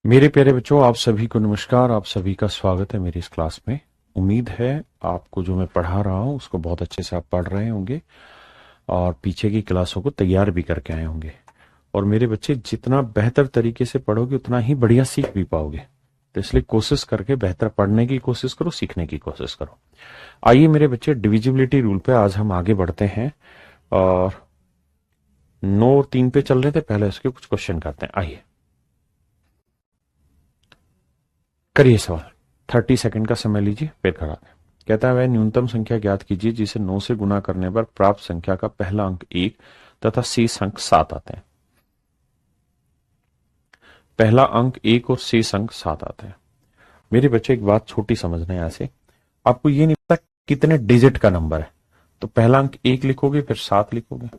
मेरे प्यारे बच्चों, आप सभी को नमस्कार। आप सभी का स्वागत है मेरी इस क्लास में। उम्मीद है आपको जो मैं पढ़ा रहा हूं उसको बहुत अच्छे से आप पढ़ रहे होंगे और पीछे की क्लासों को तैयार भी करके आए होंगे। और मेरे बच्चे, जितना बेहतर तरीके से पढ़ोगे उतना ही बढ़िया सीख भी पाओगे। तो इसलिए कोशिश करके बेहतर पढ़ने की कोशिश करो, सीखने की कोशिश करो। आइए मेरे बच्चे, डिविजिबिलिटी रूल पे आज हम आगे बढ़ते हैं और 9 और 3 पे चल रहे थे। पहले इसके कुछ क्वेश्चन करते हैं। आइए करिए सवाल। 30 सेकंड का समय लीजिए, फिर करा दें। कहता है वह न्यूनतम संख्या ज्ञात कीजिए जिसे 9 से गुना करने पर प्राप्त संख्या का पहला अंक 1 तथा शेष अंक 7 आते हैं। पहला अंक 1 और शेष अंक 7 आते हैं। मेरे बच्चे, एक बात छोटी समझना है। ऐसे आपको ये नहीं पता कितने डिजिट का नंबर है, तो पहला अंक 1 लिखोगे, फिर 7 लिखोगे,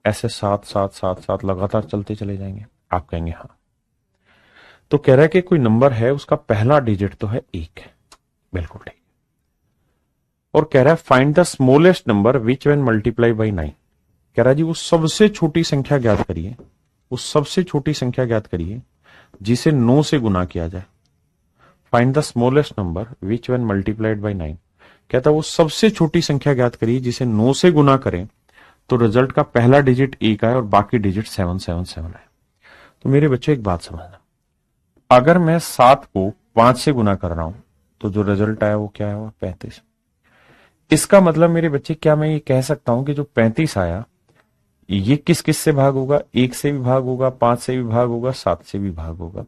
ऐसे 7 7 7 7 लगातार चलते चले जाएंगे। आप कहेंगे हाँ। तो कह रहा है कि कोई नंबर है, उसका पहला डिजिट तो है 1 है। बिल्कुल ठीक। और कह रहा है find the smallest number which when multiply by 9। कह रहा है जी वो सबसे छोटी संख्या ज्ञात करिए, उस सबसे छोटी संख्या ज्ञात करिए जिसे 9 से गुना किया जाए। Find the smallest number which when multiplied by 9। कहता है वो सबसे छोटी संख्या ज्ञात करिए जिसे 9 से गुना करें तो रिजल्ट का पहला डिजिट 1 आए और बाकी डिजिट 777 आए। तो मेरे बच्चे, एक बात समझना, अगर मैं 7 को 5 से गुना कर रहा हूं तो जो रिजल्ट आया वो क्या है, वो 35। इसका मतलब मेरे बच्चे, क्या मैं ये कह सकता हूं कि जो 35 आया ये किस किस से भाग होगा? 1 से भी भाग होगा, 5 से भी भाग होगा, 7 से भी भाग होगा।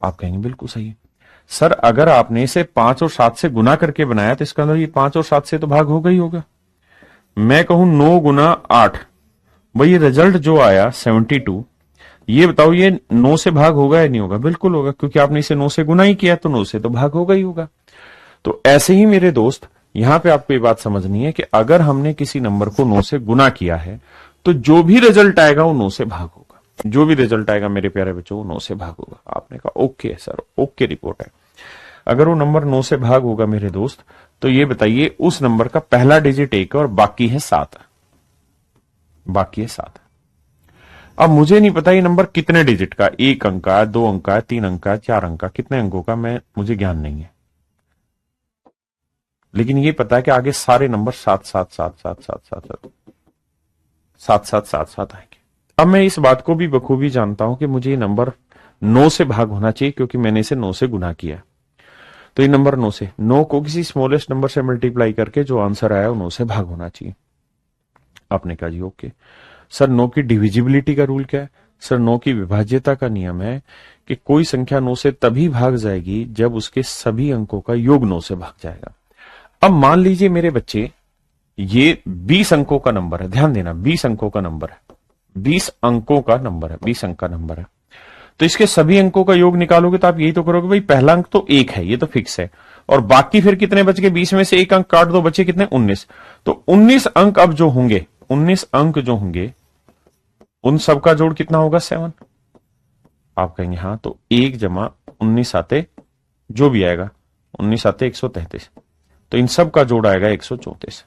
आप कहेंगे बिल्कुल सही है सर, अगर आपने इसे 5 और 7 से गुना करके बनाया तो इसका मतलब ये 5 और 7 से तो भाग होगा ही होगा। मैं कहूं 9 गुना 8, भाई ये रिजल्ट जो आया 72, ये बताओ ये 9 से भाग होगा या नहीं होगा? बिल्कुल होगा, क्योंकि आपने इसे 9 से गुना ही किया, तो 9 से तो भाग होगा ही होगा। तो ऐसे ही मेरे दोस्त, यहां पे आपको ये बात समझनी है कि अगर हमने किसी नंबर को 9 से गुना किया है तो जो भी रिजल्ट आएगा वो 9 से भाग होगा। जो भी रिजल्ट आएगा मेरे प्यारे बच्चों, वो 9 से भाग होगा। आपने कहा ओके सर, ओके रिपोर्ट है। अगर वो नंबर 9 से भाग होगा मेरे दोस्त, तो ये बताइए उस नंबर का पहला डिजिट 1 है और बाकी है 7। बाकी है 7। अब मुझे नहीं पता ये नंबर कितने डिजिट का, 1 अंक का, 2 अंक का, 3 अंक का, 4 अंक का, कितने अंकों का मुझे ज्ञान नहीं है। लेकिन ये पता है कि आगे सारे नंबर 7 7 7 7 7 7 7 7 7 7 आएंगे। अब मैं इस बात को भी बखूबी जानता हूं कि मुझे ये नंबर 9 से भाग होना चाहिए, क्योंकि मैंने इसे 9 से गुना किया। तो ये नंबर 9 से, 9 को किसी स्मॉलेस्ट नंबर से मल्टीप्लाई करके जो आंसर आया वो 9 से भाग होना चाहिए। आपने कहा जी ओके सर, 9 की डिविजिबिलिटी का रूल क्या है? सर 9 की विभाज्यता का नियम है कि कोई संख्या 9 से तभी भाग जाएगी जब उसके सभी अंकों का योग 9 से भाग जाएगा। अब मान लीजिए मेरे बच्चे, ये 20 अंकों का नंबर है, ध्यान देना 20 अंकों का नंबर है, 20 अंकों का नंबर है, 20 अंक का नंबर है। तो इसके सभी अंकों का योग निकालोगे तो आप यही तो करोगे, भाई पहला अंक तो 1 है, ये तो फिक्स है, और बाकी फिर कितने बच गए? 20 में से 1 अंक काट दो, बचे कितने? 19। तो 19 अंक अब जो होंगे, 19 अंक जो होंगे उन सबका जोड़ कितना होगा? 7। आप कहेंगे हाँ, तो 1 जमा 19 आते, जो भी आएगा 19 आते 133, तो इन सब का जोड़ आएगा 134।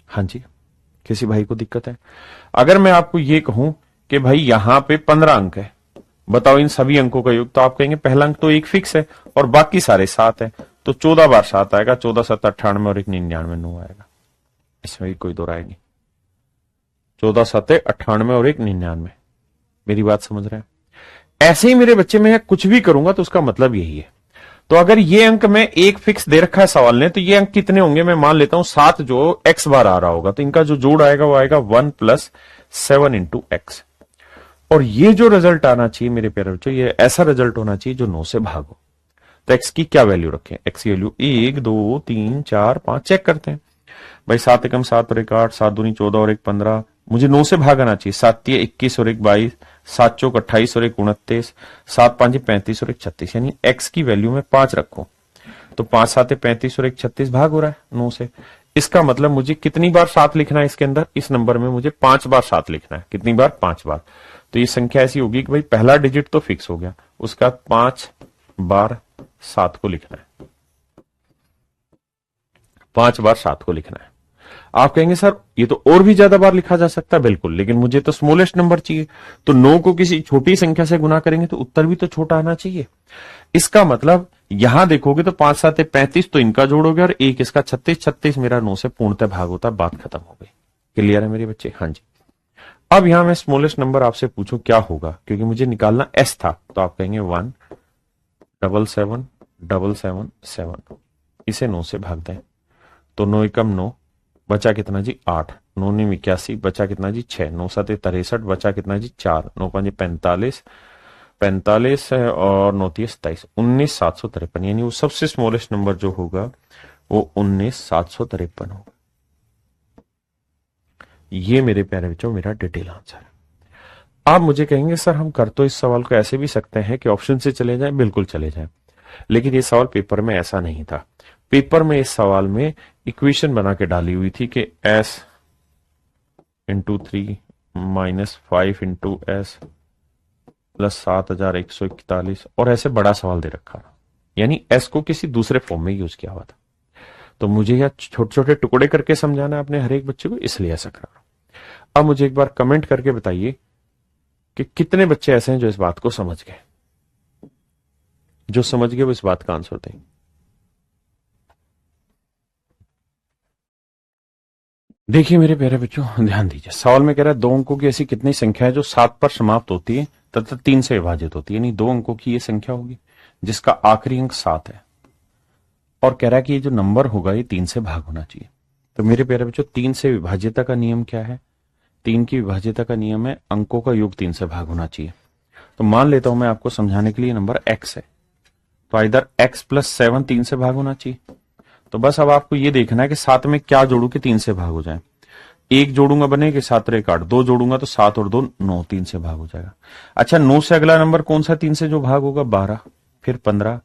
हाँ जी, किसी भाई को दिक्कत है? अगर मैं आपको ये कहूं कि भाई यहां पे 15 अंक है, बताओ इन सभी अंकों का योग, तो आप कहेंगे पहला अंक तो 1 फिक्स है और बाकी सारे 7 है, तो 14 बार 7 आएगा, 14 7 98 और 1 99 9 आएगा। इसमें भी कोई दो राय नहीं। 14 7 98 और 1 99। मेरी बात समझ रहे हैं? ऐसे ही मेरे बच्चे, में कुछ भी करूंगा तो उसका मतलब यही है। तो अगर ये अंक में 1 फिक्स दे रखा है सवाल ने, तो ये अंक कितने होंगे? मैं मान लेता हूं 7 जो x बार आ रहा होगा, तो इनका जो जोड़ आएगा वो आएगा 1 प्लस 7 इंटू एक्स। और ये जो रिजल्ट आना चाहिए मेरे प्यारे बच्चों, ये ऐसा रिजल्ट होना चाहिए जो 9 से भागो। तो x की क्या वैल्यू रखें? x की वैल्यू 1 2 3 4 5 चेक करते हैं। भाई 7 एकम 7 और 1 8, 7 दूनी 14 और 1 15, मुझे 9 से भागना चाहिए। 7 21 और 1 22, 7 चौक 28 और 1 29, 7 5 35 और 1 36, यानी x की वैल्यू में 5 रखो, तो 5 7 35 और 1 36 भाग हो रहा है 9 से। इसका मतलब मुझे कितनी बार 7 लिखना है इसके अंदर? इस नंबर में मुझे 5 बार 7 लिखना है। कितनी बार? 5 बार। तो ये संख्या ऐसी होगी कि भाई पहला डिजिट तो फिक्स हो गया, उसका 5 बार 7 को लिखना है, 5 बार 7 को लिखना है। आप कहेंगे सर ये तो और भी ज्यादा बार लिखा जा सकता है, बिल्कुल, लेकिन मुझे तो स्मॉलेस्ट नंबर चाहिए। तो 9 को किसी छोटी संख्या से गुना करेंगे तो उत्तर भी तो छोटा आना चाहिए। इसका मतलब यहां देखोगे तो 5 7 35, तो इनका जोड़ोगे और एक इसका 36, 36 मेरा 9 से पूर्णतः भाग होता, बात खत्म हो गई। क्लियर है मेरे बच्चे? हाँ जी। अब यहां मैं स्मॉलेस्ट नंबर आपसे पूछूं क्या होगा, क्योंकि मुझे निकालना एस था, तो आप कहेंगे 1 7 7 7 7 7, इसे 9 से भाग दें तो 9 एकम 9, बचा कितना जी 8, 9 9 81, बचा कितना जी 6, 9 7 63, बचा कितना जी 4, 9 5 45, 45 है और 9 30 27, 19,753, यानी वो सबसे स्मॉलेस्ट नंबर जो होगा वो 19,753 होगा। ये मेरे प्यारे बच्चों मेरा डिटेल आंसर है। आप मुझे कहेंगे सर हम कर तो इस सवाल को ऐसे भी सकते हैं कि ऑप्शन से चले जाएं, बिल्कुल चले जाएं, लेकिन ये सवाल पेपर में ऐसा नहीं था। पेपर में इस सवाल में इक्वेशन बना के डाली हुई थी कि s into 3 minus 5 into S plus 7,141, और ऐसे बड़ा सवाल दे रखा था, यानी s को किसी दूसरे फॉर्म में यूज किया हुआ था। तो मुझे यह छोटे छोटे टुकड़े करके समझाना है अपने हर एक बच्चे को, इसलिए ऐसा कर रहा हूं। अब मुझे एक बार कमेंट करके बताइए कि कितने बच्चे ऐसे हैं जो इस बात को समझ गए, जो समझ गए वो इस बात का आंसर दें। देखिए मेरे प्यारे बच्चों ध्यान दीजिए, सवाल में कह रहा है 2 अंकों की ऐसी कितनी संख्या है जो 7 पर समाप्त होती है तथा 3 से विभाजित होती है, यानी 2 अंकों की ये संख्या होगी जिसका आखिरी अंक 7 है, और कह रहा है कि ये जो नंबर होगा ये 3 से भाग होना चाहिए। तो मेरे प्यारे बच्चों 3 से विभाज्यता का नियम क्या है? 3 की विभाज्यता का नियम है अंकों का योग 3 से भाग होना चाहिए। तो मान लेता हूं मैं आपको समझाने के लिए नंबर x है, तो इधर x प्लस 7 3 से भाग होना चाहिए। तो बस अब आपको ये देखना है कि 7 में क्या जोड़ू कि 3 से भाग हो जाए। एक जोड़ूंगा बनेगा 7 और 1 8, 2 जोड़ूंगा तो 7 और 2 9, 3 से भाग हो जाएगा। अच्छा 9 से अगला नंबर कौन सा 3 से जो भाग होगा? 12, फिर 15,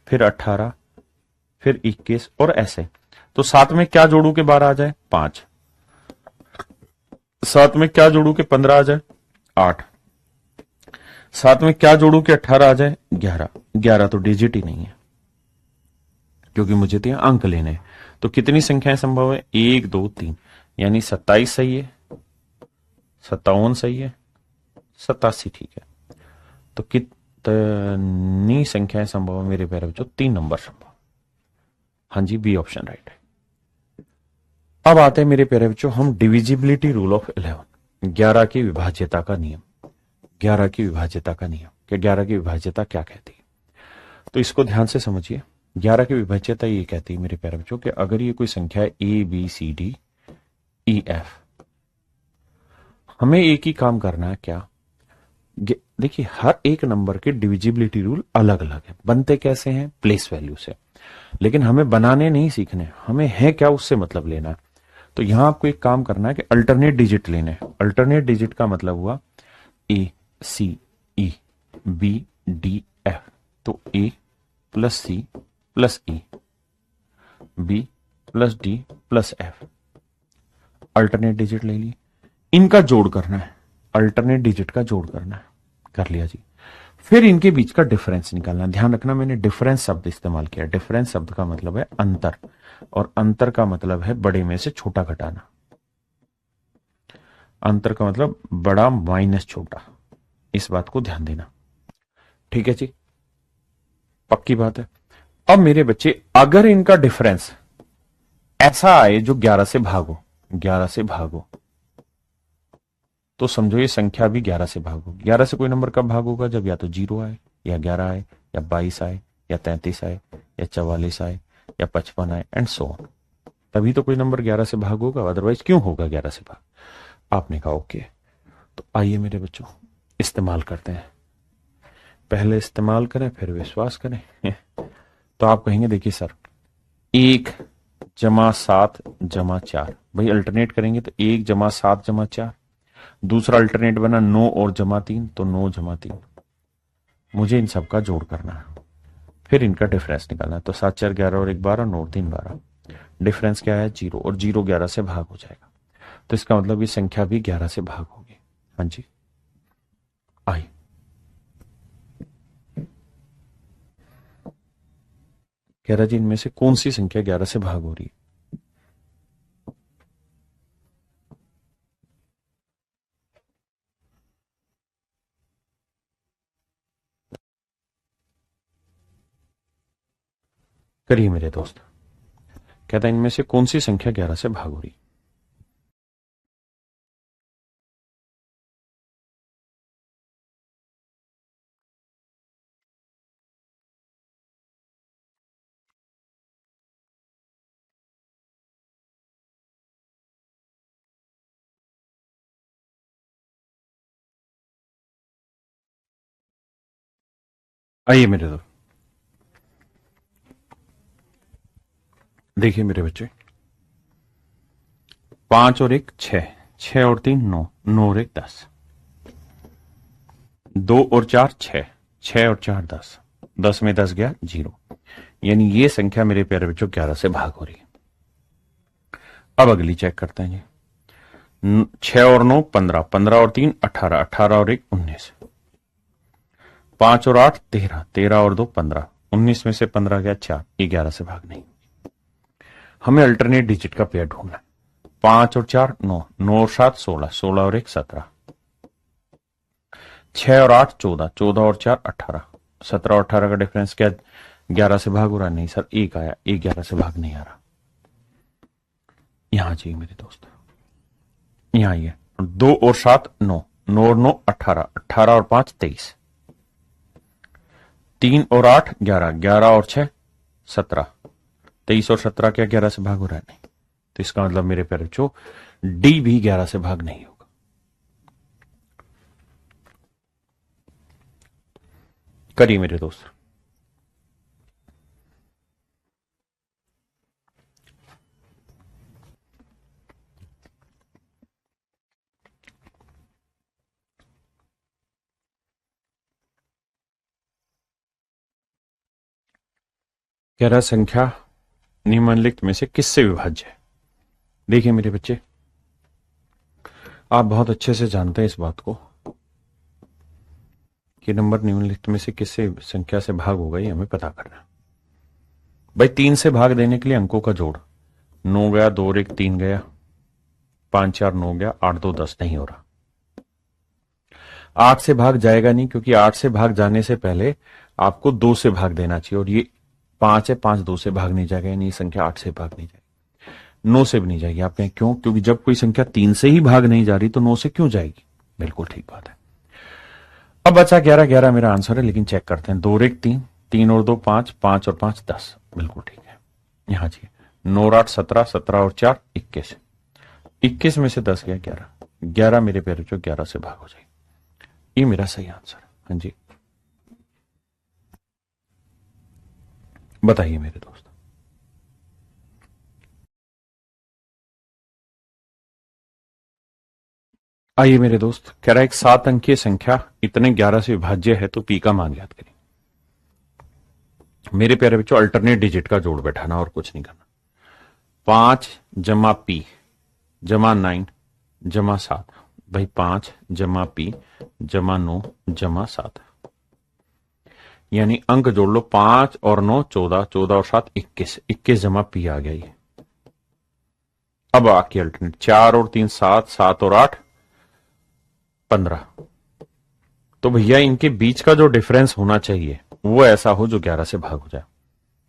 फिर 18, फिर 21 और ऐसे। तो 7 में क्या जोड़ू के 12 आ जाए? 5। 7 में क्या जोड़ू के 15 आ जाए? 8। 7 में क्या जोड़ू के 18 आ जाए? 11। 11 तो डिजिट ही नहीं है, क्योंकि मुझे तो अंक लेने हैं। तो कितनी संख्याएं संभव है? 1 2 3, यानी 27 सही है, 57 सही है, 87 ठीक है। तो कितनी संख्याएं संभव है मेरे प्यारे बच्चों? 3 नंबर संभव। हाँ जी, बी ऑप्शन राइट है। अब आते हैं मेरे प्यारे बच्चों हम डिविजिबिलिटी रूल ऑफ 11, 11 की विभाज्यता का नियम। 11 की विभाज्यता का नियम कि 11 की विभाज्यता क्या कहती है, तो इसको ध्यान से समझिए। 11 की विभाज्यता ये कहती है मेरे प्यारे बच्चों कि अगर ये कोई संख्या है A B C D E F, हमें एक ही काम करना है क्या? देखिए हर एक नंबर के डिविजिबिलिटी रूल अलग अलग है, बनते कैसे हैं? प्लेस वैल्यू से। लेकिन हमें बनाने नहीं सीखने, हमें है क्या उससे मतलब लेना है। तो यहां आपको एक काम करना है कि अल्टरनेट डिजिट लेने हैं। अल्टरनेट डिजिट का मतलब हुआ A C E B D F, तो A plus C plus E, B plus D plus F, alternate digit ले ली। इनका जोड़ करना है, अल्टरनेट डिजिट का जोड़ करना है, कर लिया जी। फिर इनके बीच का डिफरेंस निकालना। ध्यान रखना मैंने डिफरेंस शब्द इस्तेमाल किया। डिफरेंस शब्द का मतलब है अंतर, और अंतर का मतलब है बड़े में से छोटा घटाना। अंतर का मतलब बड़ा माइनस छोटा, इस बात को ध्यान देना। ठीक है जी, पक्की बात है। अब मेरे बच्चे अगर इनका डिफरेंस ऐसा आए जो 11 से भागो, 11 से भागो, तो समझो ये संख्या भी 11 से भागो। 11 से कोई नंबर कब भाग होगा? जब या तो 0 आए, या 11 आए, या 22 आए, या 33 आए, या 44 आए, या 55 आए, एंड सो ऑन। तभी तो कोई नंबर 11 से भाग होगा, अदरवाइज क्यों होगा 11 से भाग? आपने कहा ओके। तो आइए मेरे बच्चों इस्तेमाल करते हैं। पहले इस्तेमाल करें फिर विश्वास करें। तो आप कहेंगे देखिए सर 1 जमा 7 जमा 4, भाई अल्टरनेट करेंगे तो 1 जमा 7 जमा 4। दूसरा अल्टरनेट बना 9 और जमा 3, तो 9 जमा 3। मुझे इन सब का जोड़ करना है, फिर इनका डिफरेंस निकालना है। तो 7 4 11 और 1 12, 9 3 12। डिफरेंस क्या है? 0, और 0 11 से भाग हो जाएगा। तो इसका मतलब ये संख्या भी 11 से भाग होगी। हाँ जी, आई कह रहा जी इनमें से कौन सी संख्या 11 से भाग हो रही है? करिए मेरे दोस्त। कहता है इनमें से कौन सी संख्या 11 से भाग हो रही। आइए मेरे दोस्त, देखिए मेरे बच्चे, 5 और 1 6, 6 और 3 9, 9 और 1 10, 2 और 4 6, 6 और 4 10, 10 में 10 गया 0। यानी ये संख्या मेरे प्यारे बच्चों 11 से भाग हो रही है। अब अगली चेक करते हैं जी। 6 और 9 15, 15 और 3 18, 18 और 1 19, 5 और 8 13, 13 और 2 15, 19 में से 15 गया 4, ये 11 से भाग नहीं। हमें अल्टरनेट डिजिट का पेयर ढूंढना है। 5 और 4 9, 9 और 7 16, 16 और 1 17, 6 और 8 14, 14 और 4 18, 17 और 18 का डिफरेंस क्या 11 से भाग हो रहा? नहीं सर, एक आया, एक 11 से भाग नहीं आ रहा। यहां चाहिए मेरे दोस्त, यहां आइए। 2 और 7 9, 9 और 9 18, 18 और 5 23, 3 और 8 11, 11 और 6 17, 23 और 17 क्या 11 से भाग हो रहा है? नहीं। तो इसका मतलब मेरे प्यारे बच्चों डी भी 11 से भाग नहीं होगा। करिए मेरे दोस्त। कह रहा संख्या निम्नलिखित में से किससे विभाज्य है? देखिए मेरे बच्चे, आप बहुत अच्छे से जानते हैं इस बात को कि नंबर निम्नलिखित में से किससे संख्या से भाग होगा, ये हमें पता करना है। भाई 3 से भाग देने के लिए अंकों का जोड़, 9 गया, 2 और 1 3 गया, 5 4 9 गया, 8 2 10 नहीं हो रहा। 8 से भाग जाएगा नहीं, क्योंकि 8 से भाग जाने से पहले आपको 2 से भाग देना चाहिए, और ये 5 है, 5 2 से भाग नहीं जाएगा, यानी ये संख्या 8 से भाग नहीं जाएगी, 9 से भी नहीं जाएगी। आप कहें क्यों? क्योंकि जब कोई संख्या 3 से ही भाग नहीं जा रही तो 9 से क्यों जाएगी? बिल्कुल ठीक बात है। अब बचा 11, 11 मेरा आंसर है, लेकिन चेक करते हैं। 2 और 1 3, 3 और 2 5, 5 और 5 10, बिल्कुल ठीक है। यहां जी 9 और 8 17, 17 और 4 21, 21 में से 10 गया 11, 11 मेरे प्यारे जो 11 से भाग हो जाएगी। ये मेरा सही आंसर है। हाँ जी, बताइए मेरे दोस्त। आइए मेरे दोस्त, कह रहा है एक 7 अंकीय संख्या इतने 11 से विभाज्य है तो पी का मान ज्ञात करें। मेरे प्यारे बच्चों, अल्टरनेट डिजिट का जोड़ बैठाना और कुछ नहीं करना। 5 जमा पी जमा 9 जमा 7, भाई 5 जमा पी जमा 9 जमा 7, यानी अंक जोड़ लो। 5 और 9 14, 14 और 7 21, 21 जमा पी आ गया ये। अब आके अल्टरनेट 4 और 3 7, 7 और 8 15। तो भैया इनके बीच का जो डिफरेंस होना चाहिए वो ऐसा हो जो 11 से भाग हो जाए।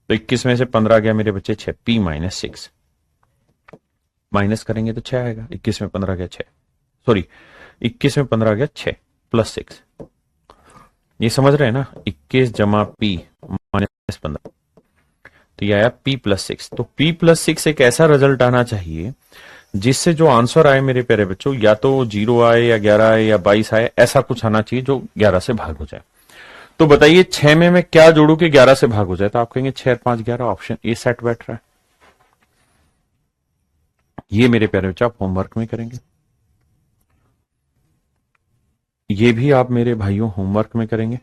तो 21 में से 15 गया मेरे बच्चे 6, पी माइनस 6, माइनस करेंगे तो 6 आएगा। 21 में 15 गया 6, सॉरी 21 में 15 गया 6 प्लस 6, ये समझ रहे हैं ना? 21 जमा पी माइनस 15, तो ये आया पी प्लस 6। तो पी प्लस 6 एक ऐसा रिजल्ट आना चाहिए जिससे जो आंसर आए मेरे प्यारे बच्चों, या तो 0 आए या 11 आए या 22 आए, ऐसा कुछ आना चाहिए जो 11 से भाग हो जाए। तो बताइए 6 में मैं क्या जोड़ू कि 11 से भाग हो जाए? तो आप कहेंगे 6 5 11, ऑप्शन ए सेट बैठ रहा है। ये मेरे प्यारे बच्चे आप होमवर्क में करेंगे, ये भी आप मेरे भाइयों होमवर्क में करेंगे,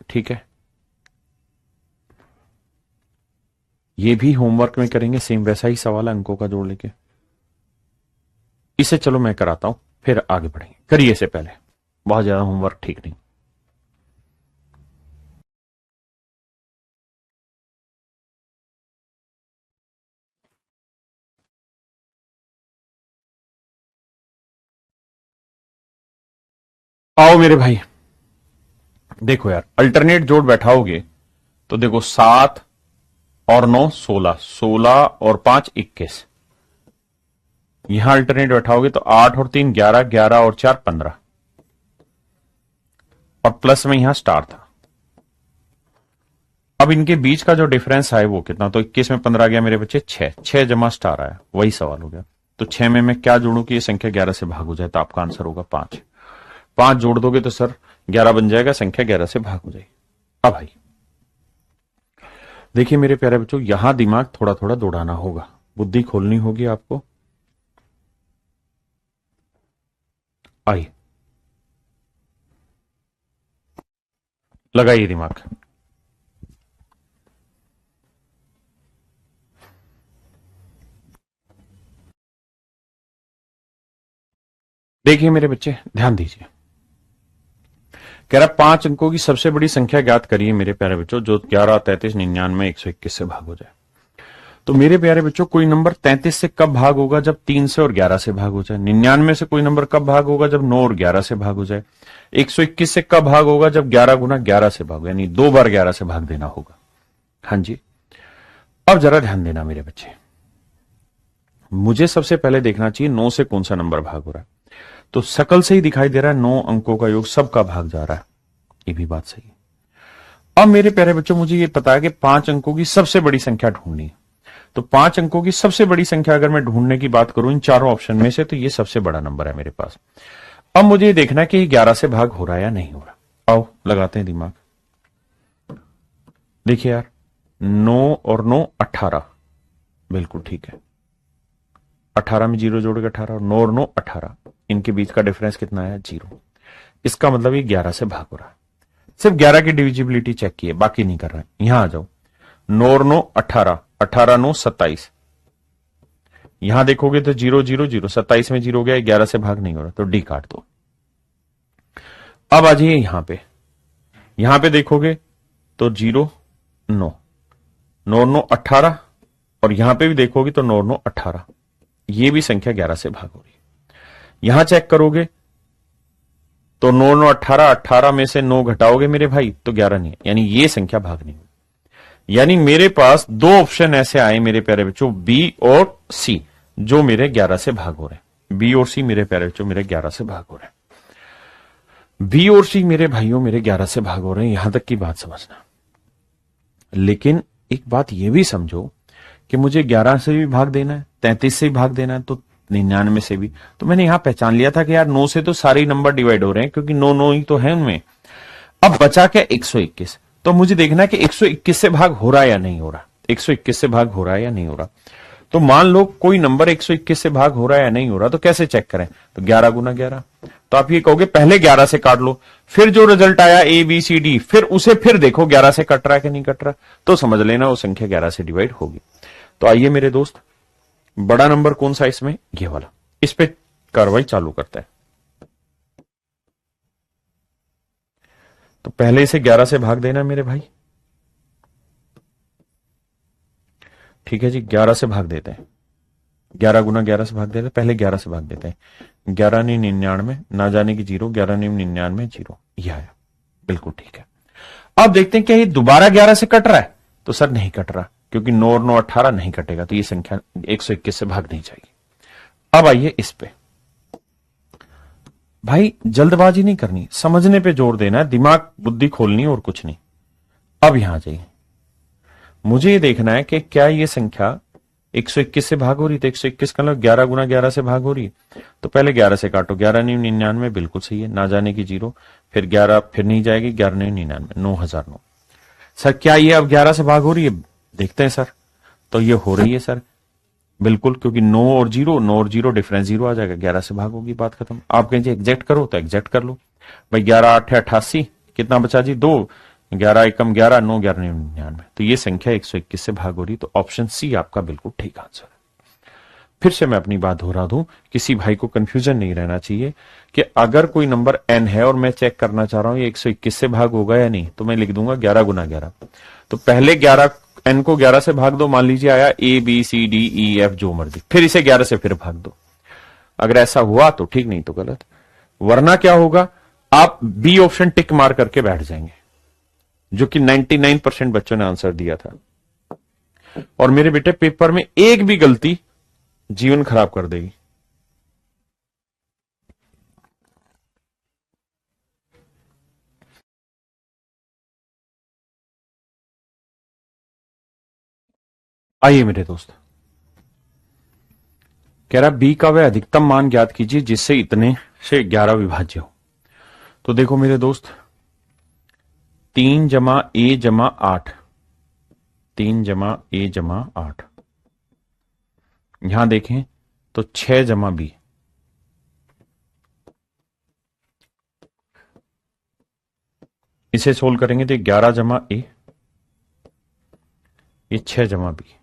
ठीक है? ये भी होमवर्क में करेंगे, सेम वैसा ही सवाल है अंकों का जोड़ लेके। इसे चलो मैं कराता हूं, फिर आगे बढ़ेंगे। करिए इसे पहले, बहुत ज्यादा होमवर्क ठीक नहीं। आओ मेरे भाई, देखो यार, अल्टरनेट जोड़ बैठाओगे तो देखो 7 और 9 16, 16 और 5 21, यहां अल्टरनेट बैठाओगे तो 8 और 3 11, 11 और 4 15, और प्लस में यहां स्टार था। अब इनके बीच का जो डिफरेंस है वो कितना, तो 21 में 15 गया मेरे बच्चे 6, 6 जमा स्टार आया, वही सवाल हो गया। तो 6 में मैं क्या जोड़ूं कि ये संख्या 11 से भाग हो जाए, तो आपका आंसर होगा 5। 5 जोड़ दोगे तो सर 11 बन जाएगा, संख्या 11 से भाग हो जाएगी। अब भाई देखिए मेरे प्यारे बच्चों, यहां दिमाग थोड़ा थोड़ा दौड़ाना होगा, बुद्धि खोलनी होगी आपको। आइए लगाइए दिमाग। देखिए मेरे बच्चे ध्यान दीजिए, कह रहा 5 अंकों की सबसे बड़ी संख्या ज्ञात करिए मेरे प्यारे बच्चों, जो 11, 33, 99, 121 से भाग हो जाए। तो मेरे प्यारे बच्चों कोई नंबर 33 से कब भाग होगा, जब 3 से और 11 से भाग हो जाए। 99 से कोई नंबर कब भाग होगा, जब 9 और 11 से भाग हो जाए। 121 से कब भाग होगा, जब 11 गुना 11 से भाग, यानी 2 बार 11 से भाग देना होगा। हाँ जी, अब जरा ध्यान देना मेरे बच्चे, मुझे सबसे पहले देखना चाहिए 9 से कौन सा नंबर भाग हो रहा है। तो शकल से ही दिखाई दे रहा है 9 अंकों का योग सबका भाग जा रहा है, ये भी बात सही है। अब मेरे प्यारे बच्चों मुझे ये पता है कि 5 अंकों की सबसे बड़ी संख्या ढूंढनी है। तो 5 अंकों की सबसे बड़ी संख्या अगर मैं ढूंढने की बात करूं इन चारों ऑप्शन में से, तो ये सबसे बड़ा नंबर है मेरे पास। अब मुझे ये देखना है कि 11 से भाग हो रहा है या नहीं हो रहा। आओ लगाते हैं दिमाग। देखिए यार 9 और 9 18, बिल्कुल ठीक है। 18 में 0 जोड़ के 18, और 9 और 9 18, इनके बीच का डिफरेंस कितना है 0। इसका मतलब ये 11 से भाग हो रहा है। सिर्फ 11 की डिविजिबिलिटी चेक किए, बाकी नहीं कर रहा है। यहां आ जाओ, 9 और 9 18, 18 9 27, यहां देखोगे तो 0 0 0, 27 में 0 गया, 11 से भाग नहीं हो रहा, तो डी काट दो। अब आ जाइए यहां पे देखोगे तो 0 9, 9 9 18, और यहां पे भी देखोगे तो 9 9 18, ये भी संख्या 11 से भाग हो रही है। यहां चेक करोगे तो 9 9 18, 18 में से 9 घटाओगे मेरे भाई तो 11 नहीं है, यानी ये संख्या भाग नहीं हुई। यानी मेरे पास दो ऑप्शन ऐसे आए मेरे प्यारे बच्चों, बी और सी, जो मेरे 11 से भाग हो रहे हैं। बी और सी मेरे प्यारे बच्चों मेरे 11 से भाग हो रहे हैं। बी और सी मेरे भाइयों मेरे 11 से भाग हो रहे हैं, यहां तक की बात समझना। लेकिन एक बात यह भी समझो कि मुझे 11 से भी भाग देना है, 33 से भी भाग देना है, तो 99 से भी। तो मैंने यहां पहचान लिया था कि यार 9 से तो सारे नंबर डिवाइड हो रहे हैं, क्योंकि 9 9 ही तो है उनमें। अब बचा क्या 121, तो मुझे देखना है कि 121 से भाग हो रहा है या नहीं हो रहा। 121 से भाग हो रहा है या नहीं हो रहा। तो मान लो कोई नंबर 121 से भाग हो रहा है या नहीं हो रहा, तो कैसे चेक करें, तो 11 गुना 11। तो आप ये कहोगे पहले 11 से काट लो, फिर जो रिजल्ट आया ए बी सी डी, फिर उसे फिर देखो 11 से कट रहा है कि नहीं कट रहा, तो समझ लेना वो संख्या 11 से डिवाइड होगी। तो आइए मेरे दोस्त, बड़ा नंबर कौन सा इसमें, ये वाला, इस पे कार्रवाई चालू करता है। तो पहले इसे 11 से भाग देना मेरे भाई, ठीक है जी, 11 से भाग देते हैं। 11 गुना 11 से भाग देते हैं, पहले 11 से भाग देते हैं। 11 नहीं 99, ना जाने की 0, 11 नहीं 99 0, यह आया, बिल्कुल ठीक है। अब देखते हैं क्या ये दोबारा 11 से कट रहा है, तो सर नहीं कट रहा, क्योंकि 9 और 9 18 नहीं कटेगा, तो ये संख्या 121 से भाग नहीं जाएगी। अब आइए इस पे, भाई जल्दबाजी नहीं करनी, समझने पे जोर देना है, दिमाग बुद्धि खोलनी और कुछ नहीं। अब यहां जाइए, मुझे ये देखना है कि क्या ये संख्या 121 से भाग हो रही, तो 121 का मतलब 11 गुना 11 से भाग हो रही है। तो पहले 11 से काटो, 11 नहीं 99, बिल्कुल सही है, ना जाने की 0, फिर 11 फिर नहीं जाएगी, 11 नहीं 99, 9009। सर क्या ये अब 11 से भाग हो रही है, देखते हैं सर। तो ये हो रही है सर, बिल्कुल, क्योंकि 9 और 0 डिफरेंस 0 आ जाएगा, 11 से भाग होगी, बात खत्म। आप कहेंगे एग्जैक्ट करो, तो एग्जैक्ट कर लो भाई। 11 8 88, कितना बचा जी 2, 11 एकम 11, 9 11 99, तो ये संख्या 121 से भाग हो रही। तो ऑप्शन सी आपका बिल्कुल ठीक आंसर है। फिर से मैं अपनी बात दोहरा दूं, किसी भाई को कंफ्यूजन नहीं रहना चाहिए कि अगर कोई नंबर n है और मैं चेक करना चाह रहा हूं ये 121 से भाग होगा या नहीं, तो मैं लिख दूंगा 11 गुना 11। तो पहले 11 n को 11 से भाग दो, मान लीजिए आया a b c d e f जो मर्जी, फिर इसे 11 से फिर भाग दो। अगर ऐसा हुआ तो ठीक, नहीं तो गलत। वरना क्या होगा, आप बी ऑप्शन टिक मार करके बैठ जाएंगे। जो कि 99% बच्चों ने आंसर दिया था। और मेरे बेटे पेपर में एक भी गलती जीवन खराब कर देगी। आइए मेरे दोस्त, कह रहा बी का वह अधिकतम मान ज्ञात कीजिए जिससे इतने से 11 विभाज्य हो। तो देखो मेरे दोस्त, 3 जमा ए जमा 8, 3 जमा ए जमा 8, यहां देखें तो 6 जमा बी, इसे सोल्व करेंगे तो 11 जमा ए, ये 6 जमा बी।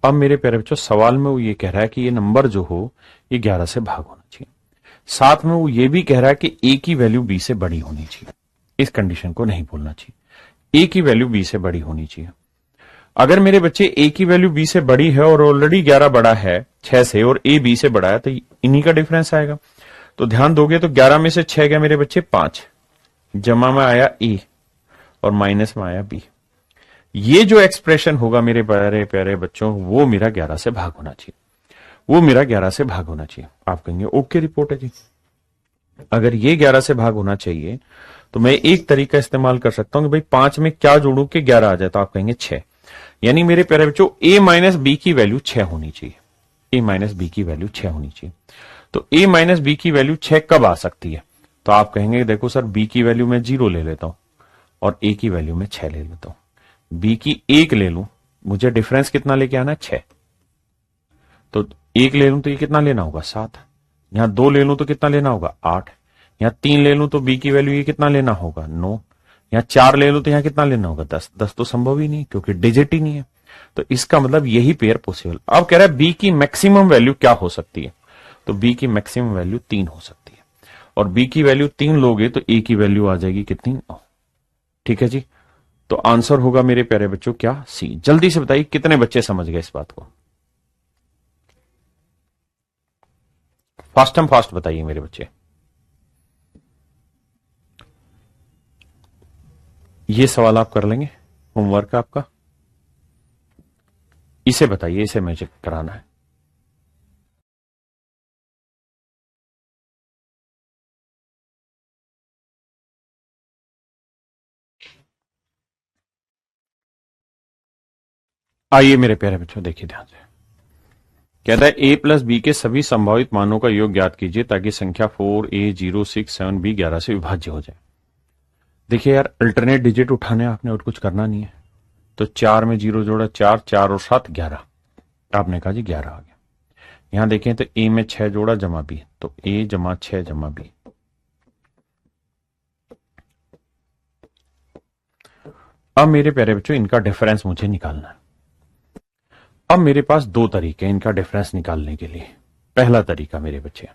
अब मेरे प्यारे बच्चों, सवाल में वो ये कह रहा है कि ये नंबर जो हो ये 11 से भाग होना चाहिए। साथ में वो ये भी कह रहा है कि ए की वैल्यू बी से बड़ी होनी चाहिए। इस कंडीशन को नहीं भूलना चाहिए, ए की वैल्यू बी से बड़ी होनी चाहिए। अगर मेरे बच्चे ए की वैल्यू बी से बड़ी है और ऑलरेडी 11 बड़ा है 6 से, और ए बी से बड़ा है, तो इन्हीं का डिफरेंस आएगा। तो ध्यान दोगे तो 11 में से 6 गया मेरे बच्चे 5, जमा में आया ए और माइनस में आया बी। ये जो एक्सप्रेशन होगा मेरे प्यारे प्यारे बच्चों, वो मेरा 11 से भाग होना चाहिए, वो मेरा 11 से भाग होना चाहिए। आप कहेंगे ओके रिपोर्ट है जी, अगर ये 11 से भाग होना चाहिए तो मैं एक तरीका इस्तेमाल कर सकता हूं कि भाई 5 में क्या जोड़ू कि 11 आ जाए। तो आप कहेंगे 6, यानी मेरे प्यारे बच्चों ए माइनस बी की वैल्यू 6 होनी चाहिए, ए माइनस बी की वैल्यू 6 होनी चाहिए। तो ए माइनस बी की वैल्यू 6 कब आ सकती है? तो आप कहेंगे देखो सर, बी की वैल्यू में 0 ले लेता हूं और ए की वैल्यू में 6 ले लेता हूं, बी की 1 ले लूं, मुझे डिफरेंस कितना लेके आना है 6, तो 1 ले लूं तो ये कितना लेना होगा 7, यहां 2 ले लूं तो कितना लेना होगा 8, यहां 3 ले लूं तो बी की वैल्यू ये कितना लेना होगा 9, यहां 4 ले लूं तो यहां कितना लेना होगा 10, 10 तो संभव ही नहीं क्योंकि डिजिट ही नहीं है। तो इसका मतलब यही पेयर पॉसिबल। अब कह रहा है बी की मैक्सिमम वैल्यू क्या हो सकती है? तो बी की मैक्सिमम वैल्यू 3 हो सकती है, और बी की वैल्यू 3 लोगे तो ए की वैल्यू आ जाएगी कितनी 9। ठीक है जी, तो आंसर होगा मेरे प्यारे बच्चों क्या? सी। जल्दी से बताइए कितने बच्चे समझ गए इस बात को? फास्ट एंड फास्ट बताइए मेरे बच्चे। ये सवाल आप कर लेंगे, होमवर्क आपका। इसे बताइए, इसे मुझे कराना है। आइए मेरे प्यारे बच्चों, देखिए ध्यान से। कहता है ए प्लस बी के सभी संभावित मानों का योग ज्ञात कीजिए ताकि संख्या 4a 0 6 7 b 11 से विभाज्य हो जाए। देखिए यार, अल्टरनेट डिजिट उठाने आपने और कुछ करना नहीं है। तो 4 में 0 जोड़ा 4, 4 और 7 11, आपने कहा जी 11 आ गया। यहां देखें तो ए में 6 जोड़ा जमा बी, तो ए जमा 6 जमा बी। अब मेरे प्यारे बच्चों, इनका डिफरेंस मुझे निकालना है। अब मेरे पास 2 तरीके हैं इनका डिफरेंस निकालने के लिए। पहला तरीका मेरे बच्चे,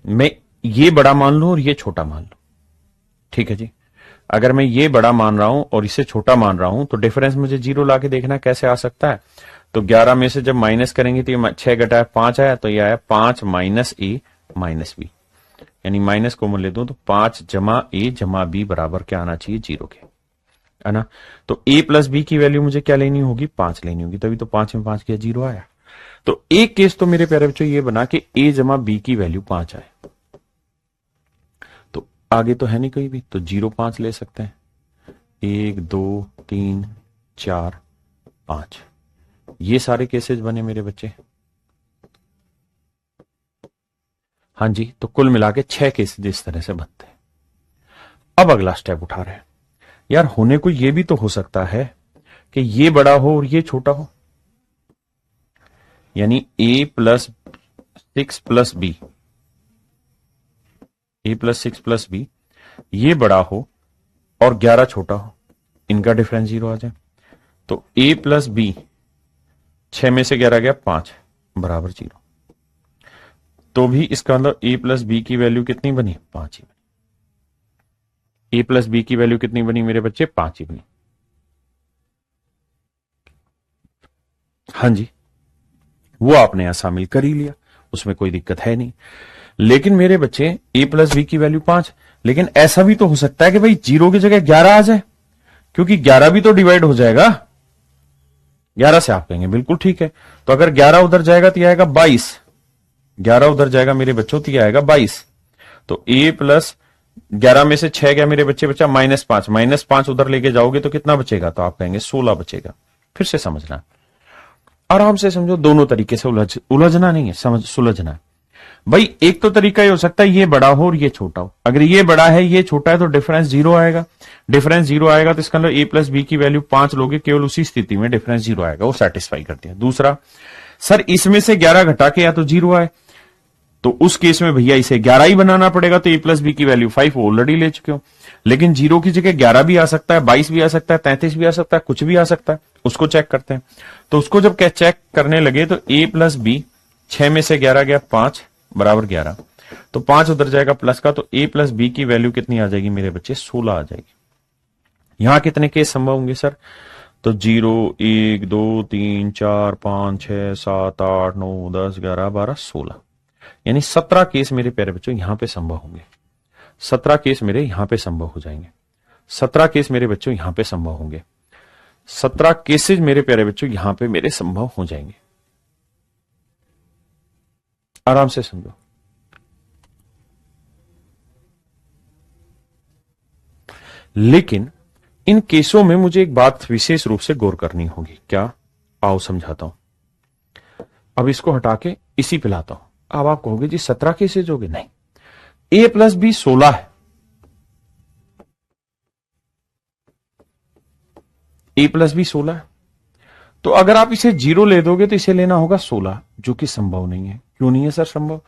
मैं ये बड़ा मान लूं और ये छोटा मान लूं। ठीक है जी, अगर मैं ये बड़ा मान रहा हूं और इसे छोटा मान रहा हूं तो डिफरेंस मुझे 0 लाके देखना कैसे आ सकता है। तो 11 में से जब माइनस करेंगे तो ये 6 घटाया 5 आया, तो ये आया 5 माइनस ए माइनस बी, यानी माइनस कॉमन ले दो तो 5 जमा ए जमा बी बराबर क्या आना चाहिए 0 के, है ना। तो ए प्लस बी की वैल्यू मुझे क्या लेनी होगी 5 लेनी होगी, तभी तो 5 में 5 किया 0 आया। तो एक केस तो मेरे प्यारे बच्चों ये बना कि ए जमा बी की वैल्यू 5 आए, तो आगे तो है नहीं कोई भी, तो 0 5 ले सकते हैं। 1 2 3 4 5, ये सारे केसेस बने मेरे बच्चे। हाँ जी, तो कुल मिला के 6 केसेस इस तरह से बनते हैं। अब अगला स्टेप उठा रहे हैं, यार होने को ये भी तो हो सकता है कि ये बड़ा हो और ये छोटा हो, यानी a plus 6 plus B, a plus 6 plus B ये बड़ा हो और 11 छोटा हो, इनका डिफरेंस 0 आ जाए। तो a प्लस बी, 6 में से 11 गया 5 बराबर 0, तो भी इसका मतलब a प्लस बी की वैल्यू कितनी बनी 5 ही बनी। a प्लस बी की वैल्यू कितनी बनी मेरे बच्चे 5 ही बनी। हाँ जी, वो आपने यहां शामिल कर ही लिया, उसमें कोई दिक्कत है नहीं। लेकिन मेरे बच्चे a प्लस बी की वैल्यू 5, लेकिन ऐसा भी तो हो सकता है कि भाई 0 की जगह 11 आ जाए, क्योंकि 11 भी तो डिवाइड हो जाएगा 11 से। आप कहेंगे बिल्कुल ठीक है, तो अगर 11 उधर जाएगा तो यह आएगा 22, 11 उधर जाएगा मेरे बच्चों तो यह आएगा 22। तो a प्लस 11 में से 6 गया मेरे बच्चे, बच्चा -5, -5 उधर लेके जाओगे तो कितना बचेगा, तो आप कहेंगे 16 बचेगा। फिर से समझना, आराम से समझो, दोनों तरीके से उलझना नहीं है, सुलझना है। भाई एक तो तरीका ये हो सकता है ये बड़ा हो और ये छोटा हो, अगर ये बड़ा है ये छोटा है तो डिफरेंस 0 आएगा, डिफरेंस 0 आएगा तो इसका मतलब a प्लस बी की वैल्यू 5 लोगे, केवल उसी स्थिति में डिफरेंस 0 आएगा, वो सेटिस्फाई करती है। दूसरा, सर इसमें से 11 घटा के या तो 0 आए, तो उस केस में भैया इसे 11 ही बनाना पड़ेगा, तो a प्लस बी की वैल्यू 5 ऑलरेडी ले चुके हो। लेकिन 0 की जगह 11 भी आ सकता है, 22 भी आ सकता है, 33 भी आ सकता है, कुछ भी आ सकता है, उसको चेक करते हैं। तो उसको जब चेक करने लगे तो a प्लस बी, 6 में से 11 गया 5 बराबर 11, तो 5 उधर जाएगा प्लस का, तो a प्लस बी की वैल्यू कितनी आ जाएगी मेरे बच्चे, 16 आ जाएगी। यहां कितने केस संभव होंगे सर, तो 0 1 2 3 4 5 6 7 8 9 10 11 12 16, यानी 17 केस मेरे प्यारे बच्चों यहां पे संभव होंगे। 17 केस मेरे यहां पे संभव हो जाएंगे, 17 केस मेरे बच्चों यहां पे संभव होंगे, 17 केसेज मेरे प्यारे बच्चों यहां पे मेरे संभव हो जाएंगे। आराम से समझो। लेकिन इन केसों में मुझे एक बात विशेष रूप से गौर करनी होगी, क्या, आओ समझाता हूं। अब इसको हटा के इसी पे लाता हूं। अब आप कहोगे जी 17 केसेज हो गए, नहीं, a प्लस बी 16 है, a प्लस बी 16 है, तो अगर आप इसे 0 ले दोगे तो इसे लेना होगा 16, जो कि संभव नहीं है। क्यों नहीं है सर संभव,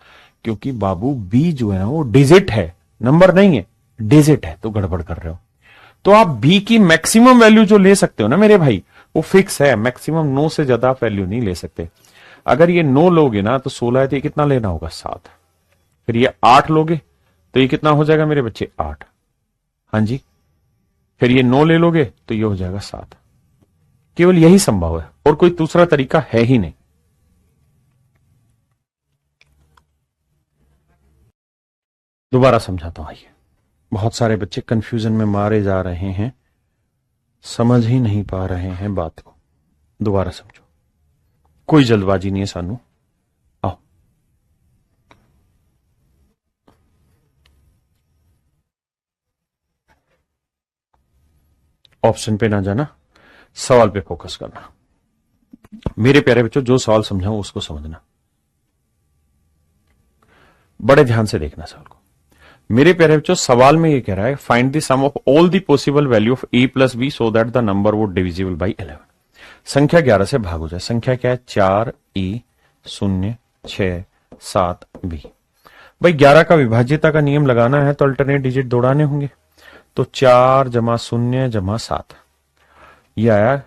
क्योंकि बाबू b जो है ना वो डिजिट है, नंबर नहीं है, डिजिट है, तो गड़बड़ कर रहे हो। तो आप b की मैक्सिमम वैल्यू जो ले सकते हो ना मेरे भाई, वो फिक्स है, मैक्सिमम 9 से ज्यादा आप वैल्यू नहीं ले सकते। अगर ये 9 लोगे ना तो 16 है, तो ये कितना लेना होगा, 7। फिर ये 8 लोगे तो ये कितना हो जाएगा मेरे बच्चे, 8। हाँ जी, फिर ये 9 ले लोगे तो ये हो जाएगा 7। केवल यही संभव है और कोई दूसरा तरीका है ही नहीं। दोबारा समझाता हूं, आइए। बहुत सारे बच्चे कंफ्यूजन में मारे जा रहे हैं, समझ ही नहीं पा रहे हैं बात को। दोबारा समझो, कोई जल्दबाजी नहीं है सानू, आओ। ऑप्शन पे ना जाना, सवाल पे फोकस करना। मेरे प्यारे बच्चों, जो सवाल समझाऊं उसको समझना, बड़े ध्यान से देखना सवाल को। मेरे प्यारे बच्चों, सवाल में ये कह रहा है find the sum of all the possible value of a plus B so that the number would divisible by 11। संख्या 11 से भाग हो जाए। संख्या क्या है, 4 a 0 6 7 b। भाई 11 का विभाज्यता का नियम लगाना है तो अल्टरनेट डिजिट दौड़ाने होंगे। तो 4 जमा 0 जमा 7, ये आया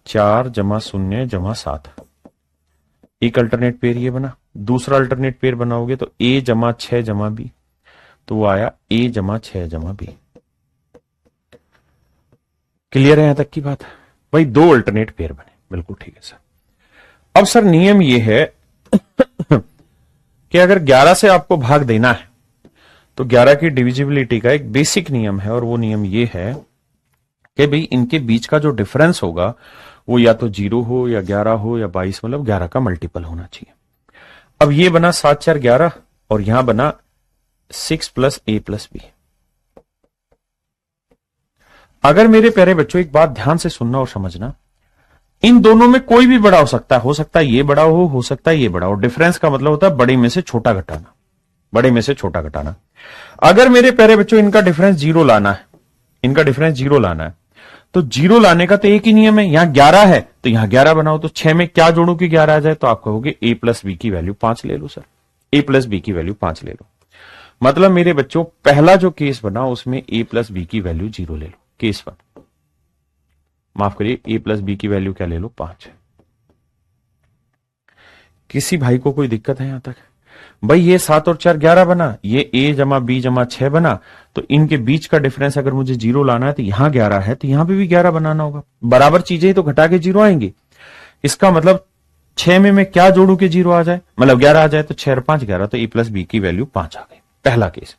4 जमा 0 जमा 7, एक अल्टरनेट पेयर ये बना। दूसरा अल्टरनेट पेयर बनाओगे तो a जमा 6 जमा b, तो वो आया a जमा 6 जमा b। क्लियर है यहां तक की बात? भाई 2 अल्टरनेट पेयर बने, बिल्कुल ठीक है सर। अब सर नियम ये है कि अगर 11 से आपको भाग देना है तो 11 की डिविजिबिलिटी का एक बेसिक नियम है, और वो नियम ये है कि भाई इनके बीच का जो डिफरेंस होगा वो या तो 0 हो या 11 हो या 22, मतलब 11 का मल्टीपल होना चाहिए। अब ये बना 7 4 11 और यहां बना 6 प्लस a प्लस b। अगर मेरे प्यारे बच्चों एक बात ध्यान से सुनना और समझना, इन दोनों में कोई भी बड़ा हो सकता है ये बड़ा हो सकता है ये बड़ा हो। डिफरेंस का मतलब होता है बड़े में से छोटा घटाना, बड़े में से छोटा घटाना। अगर मेरे प्यारे बच्चों इनका डिफरेंस 0 लाना है, इनका डिफरेंस 0 लाना है, तो 0 लाने का तो एक ही नियम है, यहां 11 है तो यहां 11 बनाओ। तो 6 में क्या जोड़ू कि 11 आ जाए, तो आप कहोगे a प्लस बी की वैल्यू 5 ले लो सर, a प्लस बी की वैल्यू 5 ले लो। मतलब मेरे बच्चों पहला जो केस बना उसमें a प्लस बी की वैल्यू 0 ले लो, केस 1। माफ करिए, a प्लस बी की वैल्यू क्या ले लो, 5। किसी भाई को कोई दिक्कत है यहां तक? भाई ये 7 और 4 11 बना, ये a जमा b जमा 6 बना, तो इनके बीच का डिफरेंस अगर मुझे 0 लाना है तो यहां 11 है तो यहां पे भी 11 बनाना होगा। बराबर चीजें ही तो घटा के 0 आएंगी। इसका मतलब 6 में मैं क्या जोड़ू कि 0 आ जाए, मतलब 11 आ जाए, तो 6 और 5 11, तो a प्लस बी की वैल्यू 5 आ गई, पहला केस।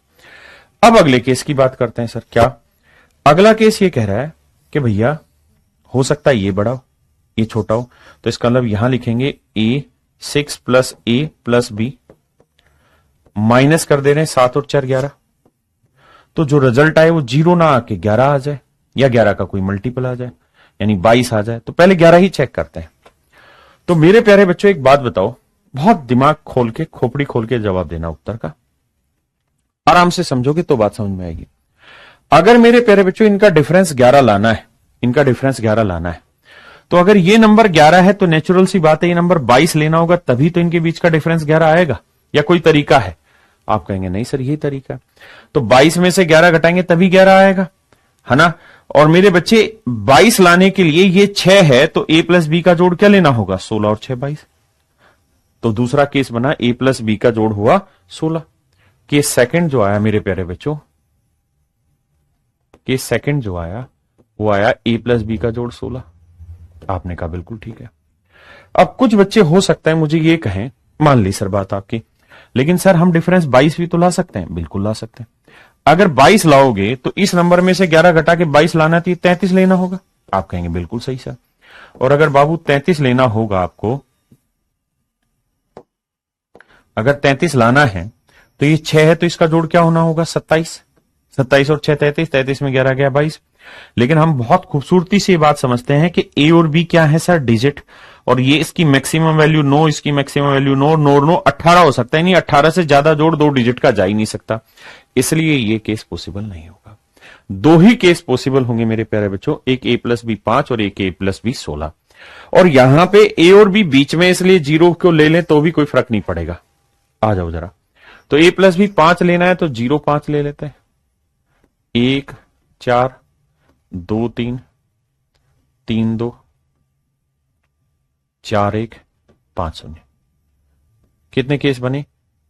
अब अगले केस की बात करते हैं सर। क्या अगला केस ये कह रहा है कि भैया हो सकता है ये बड़ा हो ये छोटा हो, तो इसका मतलब यहां लिखेंगे a6 plus a plus b, minus कर दे रहे हैं 7 और 4 11, तो जो रिजल्ट आए वो 0 ना आके 11 आ जाए या 11 का कोई मल्टीपल आ जाए यानी 22 आ जाए। तो पहले 11 ही चेक करते हैं। तो मेरे प्यारे बच्चों एक बात बताओ, बहुत दिमाग खोल के खोपड़ी खोल के जवाब देना उत्तर का, आराम से समझोगे तो बात समझ में आएगी। अगर मेरे प्यारे बच्चों इनका डिफरेंस 11 लाना है, इनका डिफरेंस 11 लाना है, तो अगर ये नंबर 11 है तो नेचुरल सी बात है ये नंबर 22 लेना होगा, तभी तो इनके बीच का डिफरेंस 11 आएगा, या कोई तरीका है? आप कहेंगे नहीं सर यही तरीका है। तो 22 में से 11 घटाएंगे तभी 11 आएगा, है ना। और मेरे बच्चे 22 लाने के लिए ये 6 है तो a प्लस बी का जोड़ क्या लेना होगा? 16 और 6 22। तो दूसरा केस बना a प्लस बी का जोड़ हुआ 16। केस सेकंड जो आया मेरे प्यारे बच्चों, केस सेकंड जो आया वो आया a प्लस बी का जोड़ 16। आपने कहा बिल्कुल ठीक है। अब कुछ बच्चे हो सकता है मुझे ये कहें, मान ली सर बात आपकी, लेकिन सर हम डिफरेंस 22 भी तो ला सकते हैं। बिल्कुल ला सकते हैं। अगर 22 लाओगे तो इस नंबर में से 11 घटा के 22 लाना थी, 33 लेना होगा। आप कहेंगे बिल्कुल सही सर। और अगर बाबू 33 लेना होगा आपको, अगर 33 लाना है तो ये 6 है तो इसका जोड़ क्या होना होगा? 27। 27 और 6 33, 33 में 11 गया 22। लेकिन हम बहुत खूबसूरती से ये बात समझते हैं कि ए और बी क्या है सर? डिजिट। और ये इसकी मैक्सिमम वैल्यू 9, इसकी मैक्सिमम वैल्यू 9, 9 9 18 हो सकता है, नहीं 18 से ज्यादा जोड़ 2 डिजिट का जा ही नहीं सकता, इसलिए ये केस पॉसिबल नहीं होगा। 2 ही केस पॉसिबल होंगे मेरे प्यारे बच्चों, एक a प्लस बी 5 और एक a प्लस बी 16। और यहां पे a और b बीच में, इसलिए 0 को ले लें तो भी कोई फर्क नहीं पड़ेगा। आ जाओ जरा। तो a प्लस बी 5 लेना है तो 0 5 ले लेते हैं। 1 4 2 3 3 2 4 1 5 0। कितने केस बने?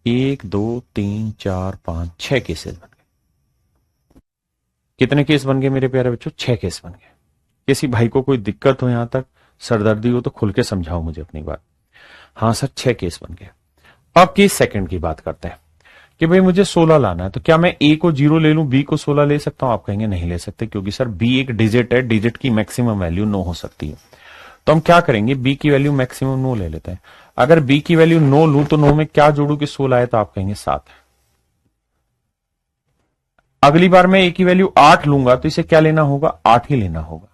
1 2 3 4 5 6 केसेस बन गए। कितने केस बन गए मेरे प्यारे बच्चों? 6 केस बन गए। किसी भाई को कोई दिक्कत हो, यहां तक सरदर्दी हो तो खुल के समझाओ मुझे अपनी बात। हाँ सर 6 केस बन गए। अब केस सेकंड की बात करते हैं कि भाई मुझे 16 लाना है, तो क्या मैं a को 0 ले लूं, b को 16 ले सकता हूं? आप कहेंगे नहीं ले सकते, क्योंकि सर b एक डिजिट है, डिजिट की मैक्सिमम वैल्यू 9 हो सकती है। तो हम क्या करेंगे, b की वैल्यू मैक्सिमम 9 ले लेते हैं। अगर b की वैल्यू 9 लूं तो 9 में क्या जोड़ू कि 16 आए? तो आप कहेंगे 7। अगली बार मैं a की वैल्यू 8 लूंगा तो इसे क्या लेना होगा? 8 ही लेना होगा।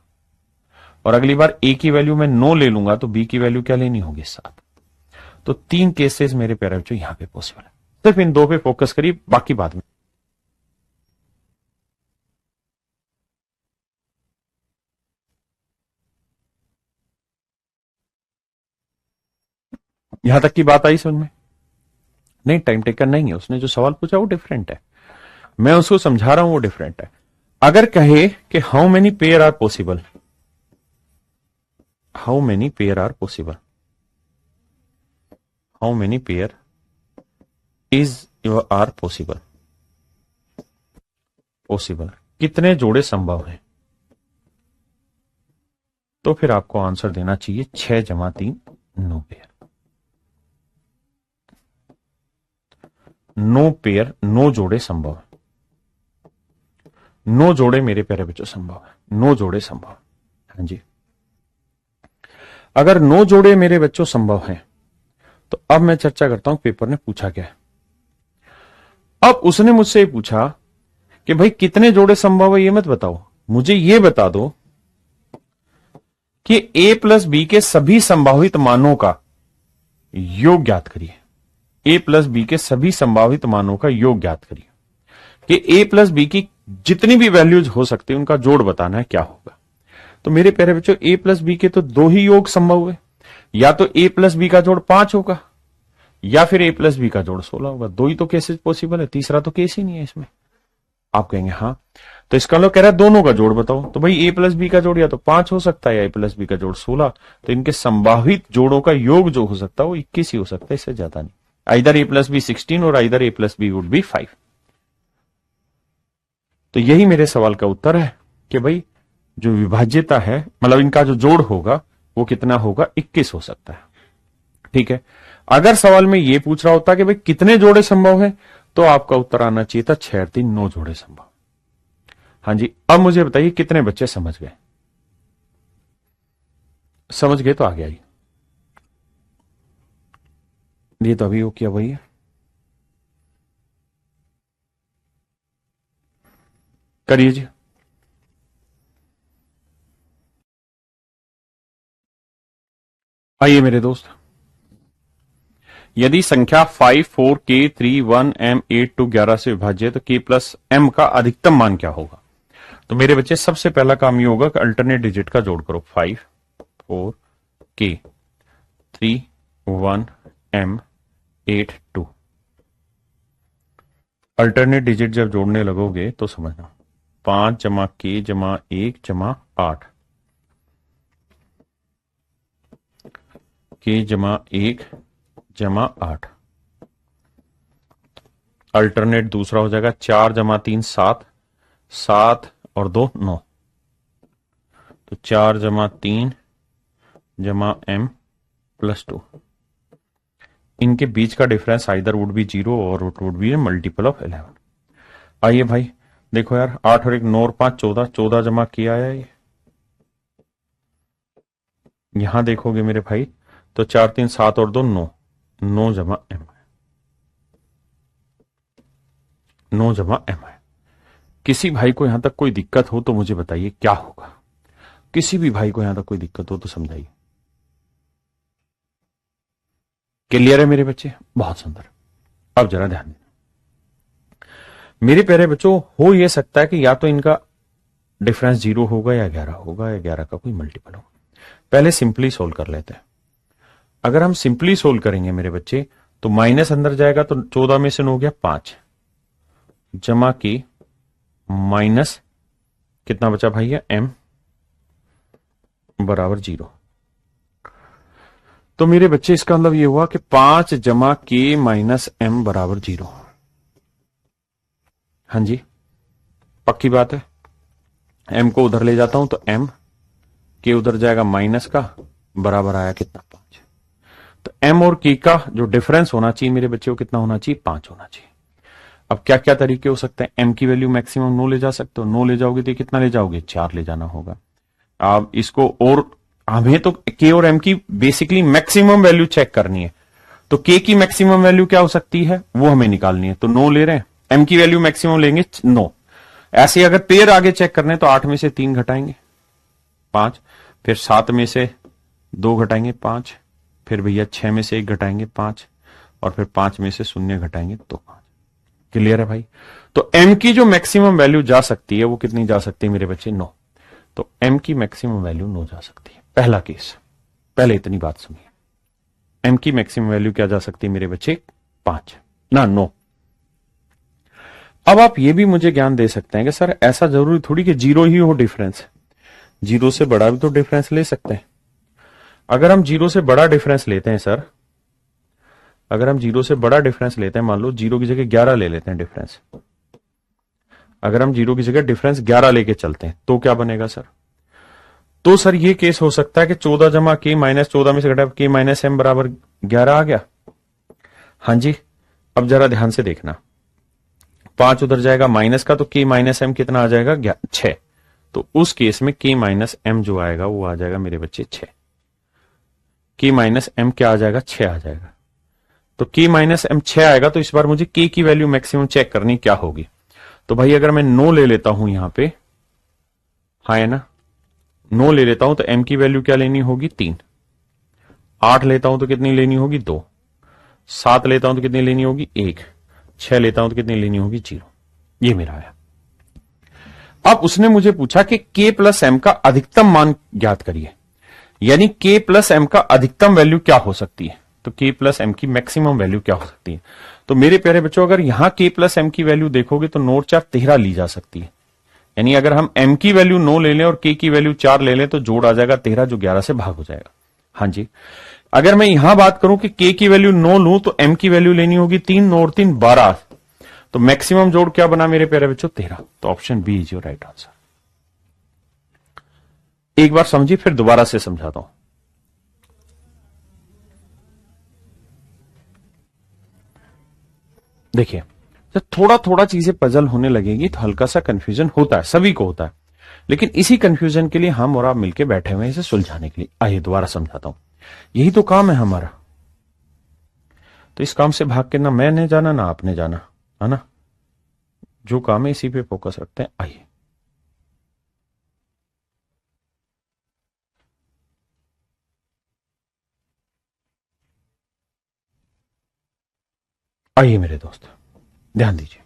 और अगली बार a की वैल्यू मैं 9 ले लूंगा तो b की वैल्यू क्या लेनी होगी? 7। तो 3 केसेस मेरे प्यारे बच्चों यहां पे पॉसिबल है। सिर्फ इन 2 पे फोकस करिए, बाकी बाद में। यहां तक की बात आई समझ में? नहीं, टाइम टेकर नहीं है, उसने जो सवाल पूछा वो डिफरेंट है, मैं उसको समझा रहा हूं वो डिफरेंट है। अगर कहे कि how many pair are possible, how many pair are possible, how many pair is your are possible, possible कितने जोड़े संभव हैं, तो फिर आपको आंसर देना चाहिए 6 जमा 3 9 पेयर। 9 पेयर, 9 जोड़े संभव है। 9 जोड़े मेरे प्यारे बच्चों संभव है, 9 जोड़े संभव है। हाँ जी, अगर 9 जोड़े मेरे बच्चों संभव हैं तो अब मैं चर्चा करता हूं पेपर ने पूछा क्या है। अब उसने मुझसे पूछा कि भाई कितने जोड़े संभव है ये मत बताओ, मुझे ये बता दो कि a प्लस बी के सभी संभावित मानों का योग ज्ञात करिए। a प्लस बी के सभी संभावित मानों का योग ज्ञात करिए कि a प्लस बी की जितनी भी वैल्यूज हो सकती है उनका जोड़ बताना है क्या होगा। तो मेरे प्यारे बच्चों a प्लस बी के तो 2 ही योग संभव है, या तो a प्लस बी का जोड़ 5 होगा या फिर a प्लस बी का जोड़ 16 होगा। 2 ही तो केसेस पॉसिबल है, तीसरा तो केस ही नहीं है इसमें। आप कहेंगे हाँ, तो इसका लोग कह रहा है दोनों का जोड़ बताओ। तो भाई a प्लस बी का जोड़ या तो 5 हो सकता है या a प्लस बी का जोड़ 16, तो इनके संभावित जोड़ों का योग जो हो सकता है वो 21 ही हो सकता है, इससे ज्यादा नहीं। आइदर a प्लस बी 16 और either a plus B would be 5। तो यही मेरे सवाल का उत्तर है कि भाई जो विभाज्यता है, मतलब इनका जो जोड़ होगा वो कितना होगा? 21 हो सकता है। ठीक है, अगर सवाल में ये पूछ रहा होता कि भाई कितने जोड़े संभव है तो आपका उत्तर आना चाहिए था 6 और 3 9 जोड़े संभव। हाँ जी, अब मुझे बताइए कितने बच्चे समझ गए? समझ गए तो आगे आइए। ये तो अभी वो किया वही है। करिए जी। आइए मेरे दोस्त, यदि संख्या 5 4 k 3 1 m 8 2 11 से विभाज्य है तो k प्लस m का अधिकतम मान क्या होगा? तो मेरे बच्चे सबसे पहला काम ये होगा कि अल्टरनेट डिजिट का जोड़ करो। 5 4 k 3 1 m 8 2। अल्टरनेट डिजिट जब जोड़ने लगोगे तो समझना 5 जमा k जमा 1 जमा 8 k जमा 1 जमा 8। अल्टरनेट दूसरा हो जाएगा 4 जमा 3 7 7 और 2 9। तो 4 जमा 3 जमा m प्लस 2। इनके बीच का डिफरेंस आइदर वुड बी 0 और it would be A multiple of 11। आइए भाई देखो यार, 8 और 1 9 और 5 14 14 जमा किया है ये। यहां देखोगे मेरे भाई तो 4 3 7 और 2 9 9 जमा m 9 जमा m है। किसी भाई को यहां तक कोई दिक्कत हो तो मुझे बताइए क्या होगा? किसी भी भाई को यहां तक कोई दिक्कत हो तो समझाइए। क्लियर है मेरे बच्चे? बहुत सुंदर। अब जरा ध्यान देना मेरे प्यारे बच्चों, हो यह सकता है कि या तो इनका डिफरेंस 0 होगा या 11 होगा या 11 का कोई मल्टीपल होगा। पहले सिंपली सोल्व कर लेते हैं। अगर हम सिंपली सोल्व करेंगे मेरे बच्चे तो माइनस अंदर जाएगा तो 14 में से 9 हो गया 5 जमा की माइनस कितना बचा भैया m बराबर 0। तो मेरे बच्चे इसका मतलब ये हुआ कि 5 जमा k माइनस m बराबर 0। हाँ जी, पक्की बात है। m को उधर ले जाता हूं तो m k उधर जाएगा माइनस का, बराबर आया कितना 5। तो m और k का जो डिफरेंस होना चाहिए मेरे बच्चे को कितना होना चाहिए? 5 होना चाहिए। अब क्या क्या तरीके हो सकते हैं? m की वैल्यू मैक्सिमम 9 ले जा सकते हो, 9 ले जाओगे तो कितना ले जाओगे? 4 ले जाना होगा। आप इसको, और हमें तो k और m की बेसिकली मैक्सिमम वैल्यू चेक करनी है, तो k की मैक्सिमम वैल्यू क्या हो सकती है वो हमें निकालनी है। तो 9 ले रहे हैं, m की वैल्यू मैक्सिमम लेंगे 9। ऐसे अगर पेयर आगे चेक करने तो 8 में से 3 घटाएंगे 5, फिर 7 में से 2 घटाएंगे 5, फिर भैया 6 में से 1 घटाएंगे 5, और फिर 5 में से 0 घटाएंगे तो 5। क्लियर है भाई? तो m की जो मैक्सिमम वैल्यू जा सकती है वो कितनी जा सकती है मेरे बच्चे? 9। तो m की मैक्सिमम वैल्यू 9 जा सकती है। पहला केस, पहले इतनी बात सुनिए। m की मैक्सिमम वैल्यू क्या जा सकती है मेरे बच्चे? 5 ना 9। अब आप ये भी मुझे ज्ञान दे सकते हैं कि सर ऐसा जरूरी थोड़ी कि 0 ही हो डिफरेंस, 0 से बड़ा भी तो डिफरेंस ले सकते हैं। अगर हम 0 से बड़ा डिफरेंस लेते हैं सर, अगर हम 0 से बड़ा डिफरेंस लेते हैं, मान लो 0 की जगह 11 ले लेते हैं डिफरेंस, अगर हम 0 की जगह डिफरेंस 11 लेके चलते हैं तो क्या बनेगा सर? तो सर ये केस हो सकता है कि 14 जमा k माइनस 14 में से घटा k माइनस m बराबर 11 आ गया। हाँ जी, अब जरा ध्यान से देखना, 5 उधर जाएगा माइनस का तो k माइनस m कितना आ जाएगा? 6। तो उस केस में k माइनस m जो आएगा वो आ जाएगा मेरे बच्चे 6। k माइनस m क्या आ जाएगा? 6 आ जाएगा। तो k माइनस m 6 आएगा। तो इस बार मुझे k की वैल्यू मैक्सिमम चेक करनी क्या होगी? तो भाई अगर मैं 9 ले लेता हूं यहां पे, हाँ है ना, 9 ले लेता हूं तो m की वैल्यू क्या लेनी होगी? 3। 8 लेता हूं तो कितनी लेनी होगी? 2। 7 लेता हूं तो कितनी लेनी होगी? 1। 6 लेता हूं तो कितनी लेनी होगी? 0। ये मेरा आया। अब उसने मुझे पूछा कि k प्लस m का अधिकतम मान ज्ञात करिए, यानी k प्लस m का अधिकतम वैल्यू क्या हो सकती है? तो k प्लस m की मैक्सिमम वैल्यू क्या हो सकती है? तो मेरे प्यारे बच्चों अगर यहां k प्लस m की वैल्यू देखोगे तो 9 4 13 ली जा सकती है। यानी अगर हम m की वैल्यू 9 ले लें और k की वैल्यू 4 ले लें तो जोड़ आ जाएगा 13 जो 11 से भाग हो जाएगा। हाँ जी, अगर मैं यहां बात करूं कि k की वैल्यू 9 लूं तो m की वैल्यू लेनी होगी 3, 9 और 3 12। तो मैक्सिमम जोड़ क्या बना मेरे प्यारे बच्चों? 13। तो option B is your right answer. एक बार समझिए फिर दोबारा से समझाता हूं। देखिए जब थोड़ा थोड़ा चीजें पजल होने लगेगी तो हल्का सा कंफ्यूजन होता है, सभी को होता है, लेकिन इसी कंफ्यूजन के लिए हम और आप मिलकर बैठे हुए हैं इसे सुलझाने के लिए। आइए दोबारा समझाता हूं, यही तो काम है हमारा। तो इस काम से भाग के ना मैंने जाना ना आपने जाना, है ना, जो काम है इसी पे फोकस रखते हैं। आइए आइए मेरे दोस्त, ध्यान दीजिए।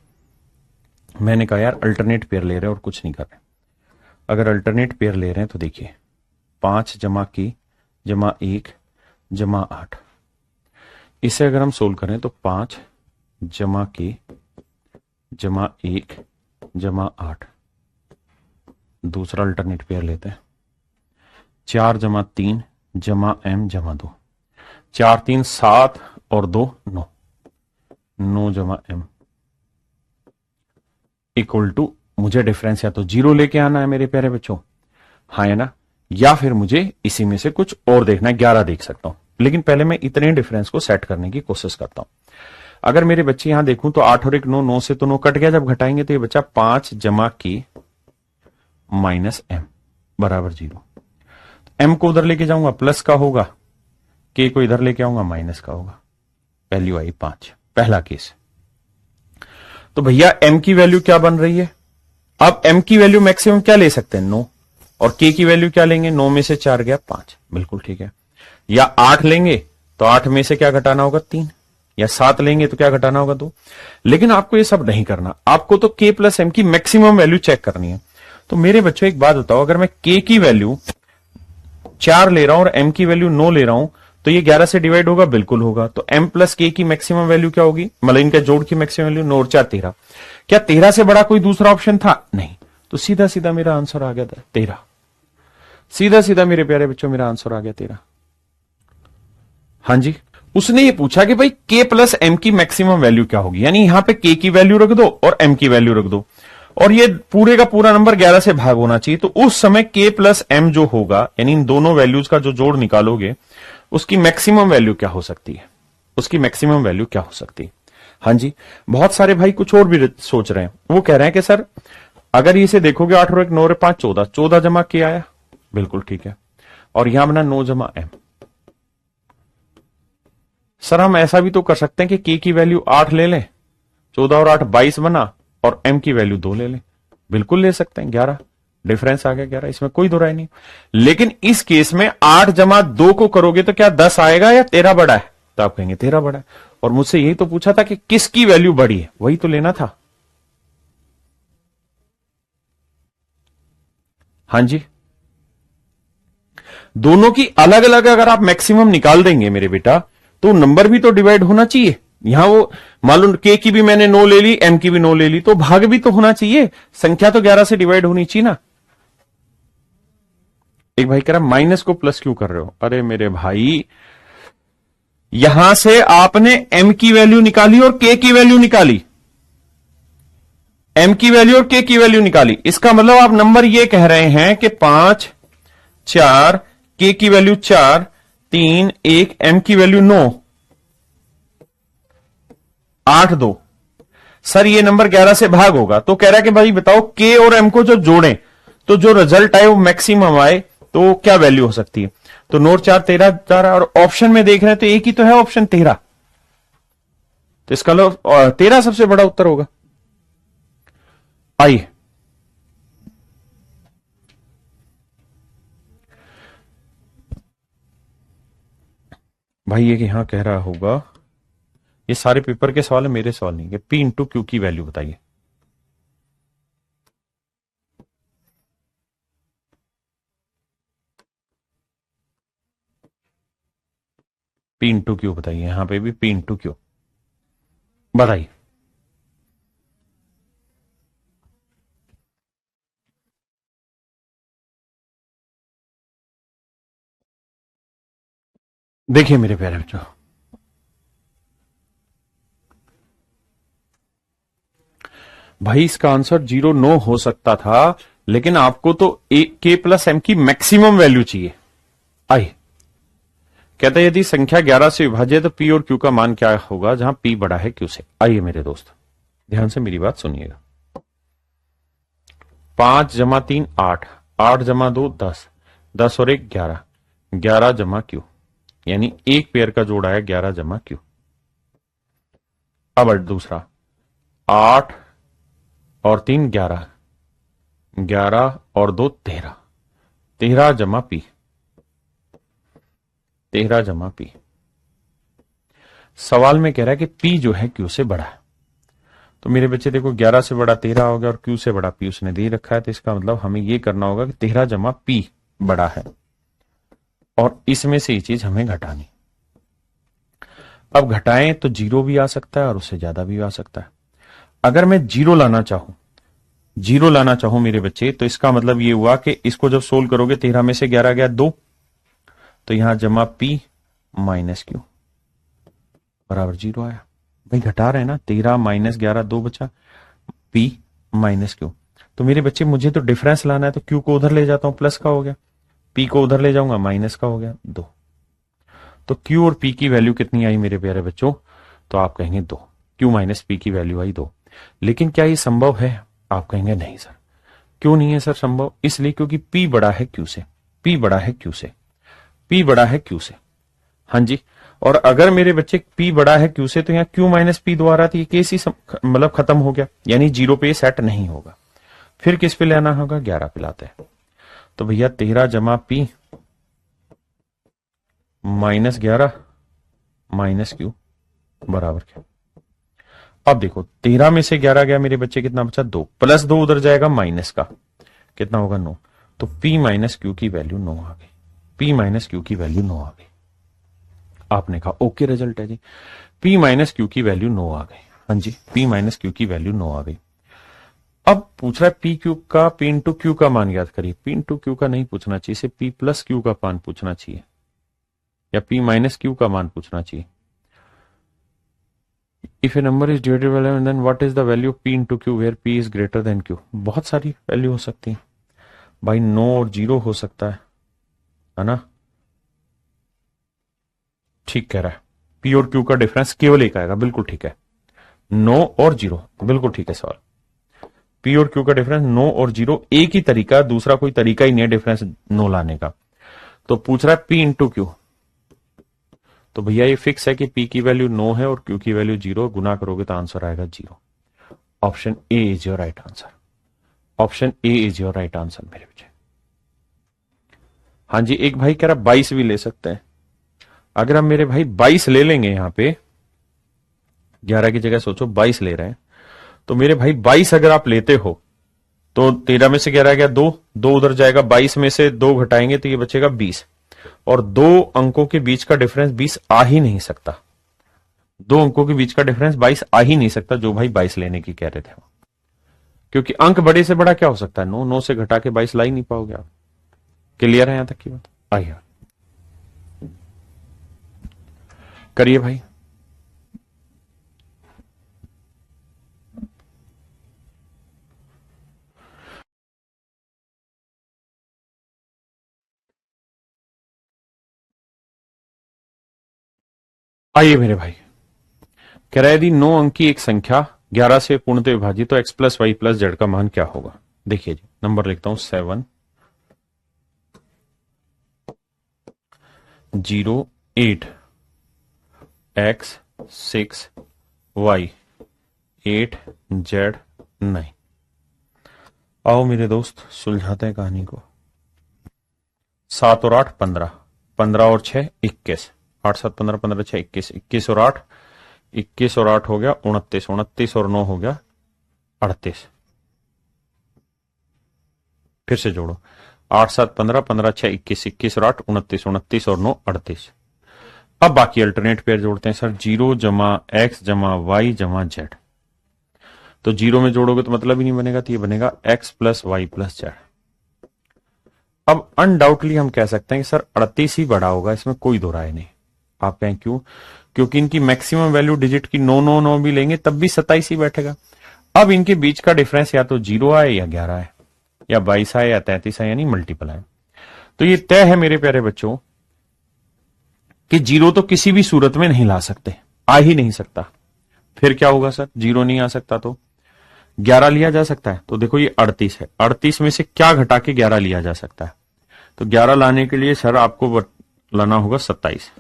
मैंने कहा यार अल्टरनेट पेयर ले रहे हैं और कुछ नहीं कर रहे। अगर अल्टरनेट पेयर ले रहे हैं तो देखिए 5 जमा की जमा 1 जमा 8, इसे अगर हम सोल्व करें तो 5 जमा की जमा 1 जमा 8। दूसरा अल्टरनेट पेयर लेते हैं 4 जमा 3 जमा m जमा 2। 4 3 7 और 2 9, 9 जमा m इक्वल टू, मुझे डिफरेंस या तो 0 लेके आना है मेरे प्यारे बच्चों, हाँ है ना, या फिर मुझे इसी में से कुछ और देखना है, 11 देख सकता हूं। लेकिन पहले मैं इतने डिफरेंस को सेट करने की कोशिश करता हूं। अगर मेरे बच्चे यहां देखूं तो 8 और 1 9, 9 से तो 9 कट गया, जब घटाएंगे तो ये बच्चा 5 जमा की माइनस m बराबर 0। m को उधर लेके जाऊंगा प्लस का होगा, k को इधर लेके आऊंगा माइनस का होगा। वैल्यू आई 5, पहला केस। तो भैया m की वैल्यू क्या बन रही है? अब m की वैल्यू मैक्सिमम क्या ले सकते हैं? 9। और k की वैल्यू क्या लेंगे? 9 में से 4 गया 5, बिल्कुल ठीक है। या 8 लेंगे तो 8 में से क्या घटाना होगा? 3। या 7 लेंगे तो क्या घटाना होगा? 2। लेकिन आपको ये सब नहीं करना, आपको तो k प्लस m की मैक्सिमम वैल्यू चेक करनी है। तो मेरे बच्चों एक बात बताओ, अगर मैं k की वैल्यू 4 ले रहा हूं और m की वैल्यू 9 ले रहा हूं तो ये 11 से डिवाइड होगा? बिल्कुल होगा। तो m प्लस k की मैक्सिमम वैल्यू क्या होगी? मतलब इनका जोड़ की मैक्सिमम वैल्यू 9 और 4 13। क्या 13 से बड़ा कोई दूसरा ऑप्शन था? नहीं। तो सीधा सीधा मेरा आंसर आ गया था 13। सीधा सीधा मेरे प्यारे बच्चों मेरा आंसर आ गया 13। हाँ जी, उसने ये पूछा कि भाई k प्लस m की मैक्सिमम वैल्यू क्या होगी, यानी यहां पे k की वैल्यू रख दो और m की वैल्यू रख दो, और ये पूरे का पूरा नंबर 11 से भाग होना चाहिए। तो उस समय k प्लस m जो होगा, यानी इन दोनों वैल्यूज का जो जोड़ निकालोगे, उसकी मैक्सिमम वैल्यू क्या हो सकती है? उसकी मैक्सिमम वैल्यू क्या हो सकती है? हाँ जी, बहुत सारे भाई कुछ और भी सोच रहे हैं। वो कह रहे हैं कि सर अगर इसे देखोगे 8 और 1 9 और 5 14, 14 जमा k आया, बिल्कुल ठीक है, और यहां बना 9 जमा m। सर हम ऐसा भी तो कर सकते हैं कि k की वैल्यू 8 ले लें, 14 और 8 22 बना, और m की वैल्यू 2 ले लें, बिल्कुल ले सकते हैं, 11 डिफरेंस आ गया 11, इसमें कोई दो राय नहीं। लेकिन इस केस में 8 जमा 2 को करोगे तो क्या 10 आएगा या 13 बड़ा है? तो आप कहेंगे 13 बड़ा है। और मुझसे यही तो पूछा था कि किसकी वैल्यू बड़ी है, वही तो लेना था। हाँ जी, दोनों की अलग अलग अगर आप मैक्सिमम निकाल देंगे मेरे बेटा, तो नंबर भी तो डिवाइड होना चाहिए। यहां वो मालूम k की भी मैंने 9 ले ली, m की भी 9 ले ली, तो भाग भी तो होना चाहिए, संख्या तो 11 से डिवाइड होनी चाहिए ना। एक भाई कह रहा माइनस को प्लस क्यों कर रहे हो? अरे मेरे भाई, यहां से आपने m की वैल्यू निकाली और k की वैल्यू निकाली, m की वैल्यू और k की वैल्यू निकाली, इसका मतलब आप नंबर ये कह रहे हैं कि 5 4, k की वैल्यू 4 3 1, m की वैल्यू 9 8 2। सर ये नंबर 11 से भाग होगा। तो कह रहा है कि भाई बताओ k और m को जो जोड़ें तो जो रिजल्ट आए वो मैक्सिमम आए, तो क्या वैल्यू हो सकती है? तो 9 4 13 4, और ऑप्शन में देख रहे हैं तो एक ही तो है ऑप्शन 13, तो इसका लो 13 सबसे बड़ा उत्तर होगा। आइए भाई ये यहां कह रहा होगा, ये सारे पेपर के सवाल है, मेरे सवाल नहीं है। P इंटू क्यू की वैल्यू बताइए। P इंटू क्यू बताइए, यहां पे भी P इंटू क्यू बताइए। देखिए मेरे प्यारे बच्चों, भाई इसका आंसर 0 9 हो सकता था, लेकिन आपको तो k प्लस m की मैक्सिमम वैल्यू चाहिए। आइए, कहता है यदि संख्या 11 से विभाज्य तो p और q का मान क्या होगा जहां p बड़ा है q से। आइए मेरे दोस्त, ध्यान से मेरी बात सुनिएगा। 5 जमा 3 8, 8 जमा 2 10, 10 और 1 11, 11 जमा क्यू, यानी एक पेयर का जोड़ा है 11 जमा क्यू। अब दूसरा 8 और 3 11, 11 और 2 13, 13 जमा पी, 13 जमा पी। सवाल में कह रहा है कि पी जो है क्यू से बड़ा है। तो मेरे बच्चे देखो 11 से बड़ा 13 हो गया और क्यू से बड़ा पी उसने दे रखा है, तो इसका मतलब हमें यह करना होगा कि 13 जमा पी बड़ा है और इसमें से ये चीज हमें घटानी। अब घटाएं तो 0 भी आ सकता है और उससे ज्यादा भी आ सकता है। अगर मैं 0 लाना चाहूं मेरे बच्चे, तो इसका मतलब ये हुआ कि इसको जब सोल्व करोगे 13 में से 11 गया 2, तो यहां जमा पी माइनस क्यू बराबर 0 आया। भाई घटा रहे हैं ना, 13 माइनस 11 2 बचा, पी माइनस क्यू। तो मेरे बच्चे मुझे तो डिफरेंस लाना है, तो क्यू को उधर ले जाता हूं, प्लस का हो गया, पी को उधर ले जाऊंगा, माइनस का हो गया 2। तो क्यू और पी की वैल्यू कितनी आई मेरे प्यारे बच्चों? तो आप कहेंगे 2, क्यू माइनस पी की वैल्यू आई 2। लेकिन क्या ये संभव है? आप कहेंगे नहीं सर। क्यों नहीं है सर संभव? इसलिए क्योंकि पी बड़ा है क्यू से, पी बड़ा है क्यू से, पी बड़ा है क्यू से। हाँ जी, और अगर मेरे बच्चे पी बड़ा है क्यू से, तो यहाँ क्यू माइनस पी द्वारा तो ये केस ही मतलब खत्म हो गया, यानी 0 पे सेट नहीं होगा। फिर किस पे लाना होगा? 11 पे लाते हैं। तो भैया 13 जमा पी माइनस 11 माइनस क्यू बराबर क्या? अब देखो 13 में से 11 गया मेरे बच्चे, कितना बचा? 2, प्लस 2 उधर जाएगा माइनस का, कितना होगा? 9। तो P माइनस क्यू की वैल्यू 9 आ गई, P माइनस क्यू की वैल्यू 9 आ गई। आपने कहा ओके रिजल्ट है जी, P माइनस क्यू की वैल्यू 9 आ गई। हाँ जी, P माइनस क्यू की वैल्यू 9 आ गई। अब पूछ रहा है P क्यू का, P इंटू क्यू का मान याद करिए। P इंटू क्यू का नहीं पूछना चाहिए, इसे P प्लस क्यू का मान पूछना चाहिए, या P माइनस क्यू का मान पूछना चाहिए। If a number is divisible by 11, then what is the value of P into Q where P is greater than Q? बहुत सारी वैल्यू हो सकती है भाई, 9 और 0 हो सकता है ना? ठीक कह रहा है, P और Q का डिफरेंस केवल एक आएगा, बिल्कुल ठीक है। 9 और 0, बिल्कुल ठीक है सवाल। P और Q का डिफरेंस 9 और 0, एक ही तरीका, दूसरा कोई तरीका ही नहीं है डिफरेंस 9 लाने का। तो पूछ रहा है P इंटू क्यू, तो भैया ये फिक्स है कि P की वैल्यू 9 है और Q की वैल्यू 0, गुना करोगे तो आंसर आएगा 0। Option A is your right answer, option A is your right answer मेरे बच्चे। हाँ जी, एक भाई कह रहा 22 भी ले सकते हैं। अगर हम मेरे भाई 22 ले लेंगे, यहां पे 11 की जगह सोचो 22 ले रहे हैं, तो मेरे भाई 22 अगर आप लेते हो तो 13 में से 11 गया 2, 2 उधर जाएगा, 22 में से 2 घटाएंगे तो ये बचेगा 20, और 2 अंकों के बीच का डिफरेंस 20 आ ही नहीं सकता। 2 अंकों के बीच का डिफरेंस 22 आ ही नहीं सकता, जो भाई 22 लेने की कह रहे थे, क्योंकि अंक बड़े से बड़ा क्या हो सकता है? 9, 9 से घटा के 22 ला ही नहीं पाओगे आप। क्लियर है यहां तक की बात? आइए करिए भाई। आइए मेरे भाई, कह रहा है यदि 9 अंक की एक संख्या 11 से पूर्णतः विभाजित तो x plus Y plus Z का मान क्या होगा? देखिए जी, नंबर लिखता हूं 7 0 8 x 6 y 8 z 9। आओ मेरे दोस्त सुलझाते हैं कहानी को। 7 और 8 15, 15 और 6 21, 8 7 15 15 6 21, 21 और 8 21 और 8 हो गया 29, 29 और 9 हो गया 38। फिर से जोड़ो, 8 7 15 15 6 21, 21 और 8 29, 29 और 9 38। अब बाकी अल्टरनेट पेयर जोड़ते हैं सर, 0 जमा एक्स जमा वाई जमा जेड। तो 0 में जोड़ोगे तो मतलब ही नहीं बनेगा, तो ये बनेगा x plus Y plus Z. अब अनडाउटली हम कह सकते हैं कि सर 38 ही बड़ा होगा, इसमें कोई दो राय नहीं। आप कहें क्यों? क्योंकि इनकी मैक्सिमम वैल्यू डिजिट की 9 9 9 भी लेंगे तब भी 27 ही बैठेगा। अब इनके बीच का डिफरेंस या तो 0 आए या 11 आए या 22 आए या 33 आए, यानी मल्टीपल आए। तो ये तय है मेरे प्यारे बच्चों कि 0 तो किसी भी सूरत में नहीं ला सकते, आ ही नहीं सकता। फिर क्या होगा सर, 0 नहीं आ सकता तो 11 लिया जा सकता है। तो देखो ये 38 है, 38 में से क्या घटा के 11 लिया जा सकता है? तो 11 लाने के लिए सर आपको लाना होगा 27।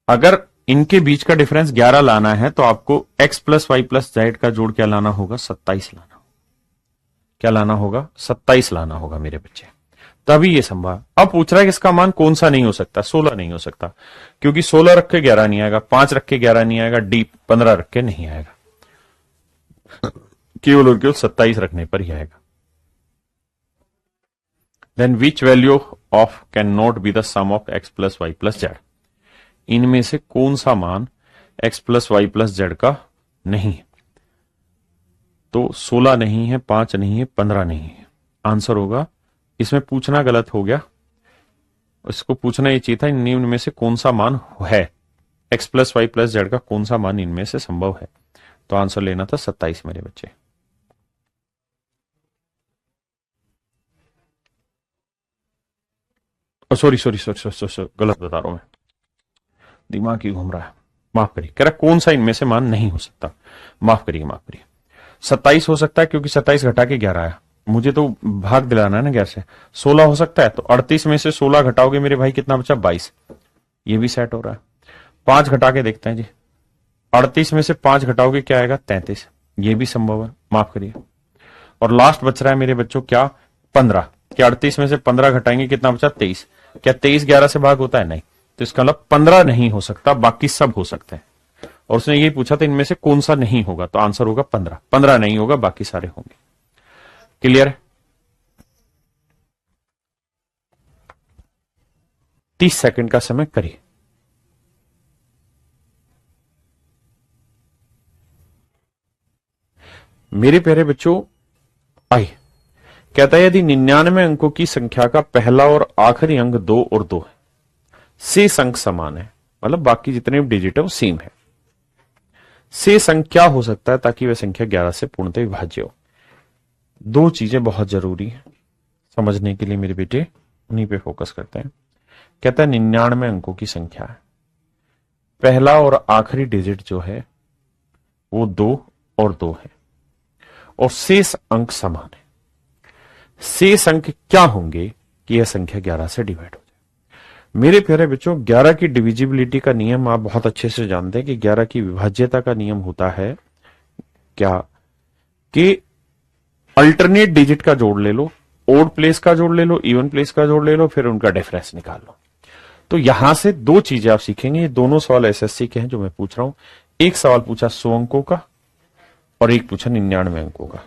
अगर इनके बीच का डिफरेंस 11 लाना है तो आपको x plus Y plus Z का जोड़ क्या लाना होगा? 27 लाना होगा। क्या लाना होगा? 27 लाना होगा मेरे बच्चे, तभी ये संभव। अब पूछ रहा है कि इसका मान कौन सा नहीं हो सकता? 16 नहीं हो सकता, क्योंकि 16 रख के 11 नहीं आएगा, 5 रख के 11 नहीं आएगा, डी 15 रख के नहीं आएगा, केवल और केवल 27 रखने पर ही आएगा। Then which value of can not be the sum of x plus Y plus Z? इनमें से कौन सा मान x plus Y plus Z का नहीं है? तो 16 नहीं है, 5 नहीं है, 15 नहीं है। आंसर होगा, इसमें पूछना गलत हो गया, इसको पूछना ये चाहिए था निम्न में से कौन सा मान है, x plus Y plus Z का कौन सा मान इनमें से संभव है। तो आंसर लेना था 27 मेरे बच्चे। सॉरी सॉरी सॉरी सॉरी, गलत बता रहा हूं मैं, दिमाग ही घूम रहा है, माफ करिए। कह रहा कौन सा इनमें से मान नहीं हो सकता, माफ करिए माफ करिए। 27 हो सकता है क्योंकि 27 घटा के 11 आया, मुझे तो भाग दिलाना है ना 11 से। 16 हो सकता है, तो 38 में से 16 घटाओगे मेरे भाई कितना बचा? 22। ये भी सेट हो रहा है। 5 घटा के देखते हैं जी, 38 में से 5 घटाओगे क्या आएगा? 33। ये भी संभव है, माफ करिए। और लास्ट बच रहा है मेरे बच्चों क्या? 15। क्या 38 में से 15 घटाएंगे कितना बचा? 23। क्या 23 11 से भाग होता है? नहीं। तो इसका मतलब 15 नहीं हो सकता, बाकी सब हो सकते हैं। और उसने ये पूछा था इनमें से कौन सा नहीं होगा, तो आंसर होगा 15। 15 नहीं होगा, बाकी सारे होंगे। क्लियर है? 30 सेकंड का समय करिए। मेरे प्यारे बच्चों, आइए, कहता है यदि 99 अंकों की संख्या का पहला और आखिरी अंक 2 और 2 है, शेष अंक समान है, मतलब बाकी जितने भी डिजिट है वो सेम है, शेष अंक क्या हो सकता है ताकि वह संख्या 11 से पूर्णतः विभाज्य हो? दो चीजें बहुत जरूरी है समझने के लिए मेरे बेटे, उन्हीं पे फोकस करते हैं। कहता है 99 अंकों की संख्या है, पहला और आखिरी डिजिट जो है वो 2 और 2 है, और शेष अंक समान है। शेष अंक क्या होंगे कि यह संख्या 11 से डिवाइड हो जाए? मेरे प्यारे बच्चों, 11 की डिविजिबिलिटी का नियम आप बहुत अच्छे से जानते हैं कि 11 की विभाज्यता का नियम होता है क्या, कि अल्टरनेट डिजिट का जोड़ ले लो, ओड प्लेस का जोड़ ले लो, इवन प्लेस का जोड़ ले लो, फिर उनका डिफरेंस निकाल लो। तो यहां से दो चीजें आप सीखेंगे। ये दोनों सवाल एसएससी के हैं जो मैं पूछ रहा हूं। एक सवाल पूछा 100 अंकों का और एक पूछा 99 अंकों का।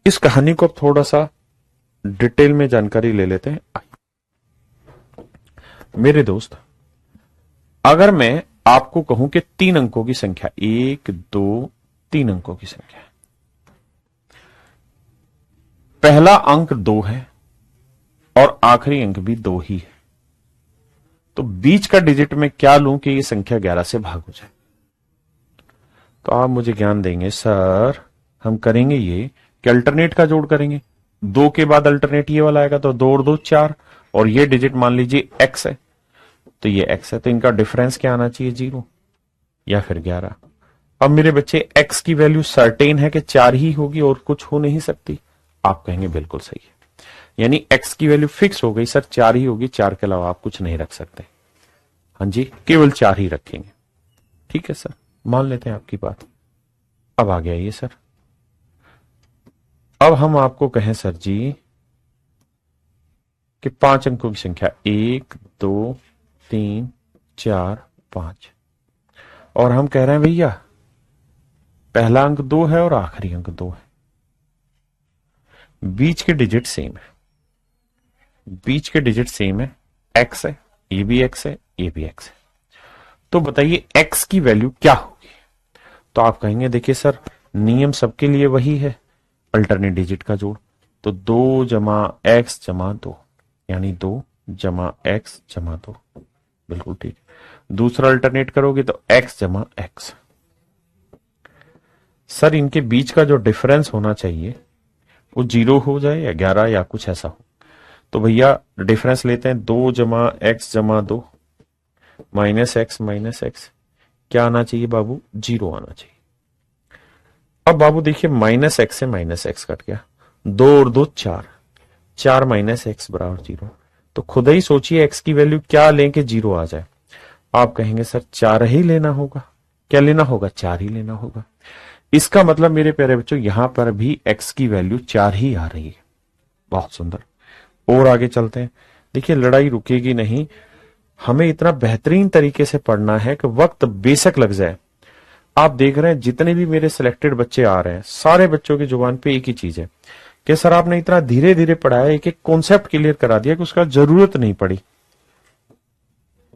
इस कहानी को अब थोड़ा सा डिटेल में जानकारी ले लेते हैं। मेरे दोस्त, अगर मैं आपको कहूं कि 3 अंकों की संख्या, 1 2 3 अंकों की संख्या, पहला अंक 2 है और आखिरी अंक भी 2 ही है, तो बीच का डिजिट में क्या लूं कि ये संख्या 11 से भाग हो जाए? तो आप मुझे ज्ञान देंगे, सर हम करेंगे ये कि अल्टरनेट का जोड़ करेंगे, 2 के बाद अल्टरनेट ये वाला आएगा, तो 2 और 2 4, और ये डिजिट मान लीजिए x है, तो ये x है, तो इनका डिफरेंस क्या आना चाहिए? 0 या फिर 11। अब मेरे बच्चे, x की वैल्यू सर्टेन है कि 4 ही होगी और कुछ हो नहीं सकती? आप कहेंगे बिल्कुल सही है, यानी x की वैल्यू फिक्स हो गई सर, 4 ही होगी, 4 के अलावा आप कुछ नहीं रख सकते। हाँ जी, केवल 4 ही रखेंगे। ठीक है सर, मान लेते हैं आपकी बात। अब आ गया ये सर, अब हम आपको कहें सर जी कि 5 अंकों की संख्या 1 2 3 4 5, और हम कह रहे हैं भैया पहला अंक 2 है और आखिरी अंक 2 है, बीच के डिजिट सेम है, बीच के डिजिट सेम है, x है, ये भी x है, ये भी x है, तो बताइए x की वैल्यू क्या होगी? तो आप कहेंगे देखिए सर, नियम सबके लिए वही है, अल्टरनेट डिजिट का जोड़, तो 2 जमा x जमा 2, यानी 2 जमा x जमा 2, बिल्कुल ठीक। दूसरा अल्टरनेट करोगे तो x जमा x। सर इनके बीच का जो डिफरेंस होना चाहिए वो 0 हो जाए या 11 या कुछ ऐसा हो, तो भैया डिफरेंस लेते हैं, 2 जमा x जमा 2 माइनस एक्स, क्या आना चाहिए बाबू, 0 आना चाहिए। अब बाबू देखिए माइनस एक्स से माइनस एक्स कट गया, 2 और 2 4, 4 माइनस एक्स बराबर 0। तो खुद ही सोचिए एक्स की वैल्यू क्या लें कि 0 आ जाए। आप कहेंगे सर 4 ही लेना होगा। क्या लेना होगा, 4 ही लेना होगा। इसका मतलब मेरे प्यारे बच्चों यहां पर भी एक्स की वैल्यू 4 ही आ रही है। बहुत सुंदर। और आगे चलते हैं। देखिए लड़ाई रुकेगी नहीं, हमें इतना बेहतरीन तरीके से पढ़ना है कि वक्त बेशक लग जाए। आप देख रहे हैं जितने भी मेरे सिलेक्टेड बच्चे आ रहे हैं, सारे बच्चों की जुबान पे एक ही चीज है कि सर आपने इतना धीरे धीरे पढ़ाया, एक एक कॉन्सेप्ट क्लियर करा दिया कि उसका जरूरत नहीं पड़ी।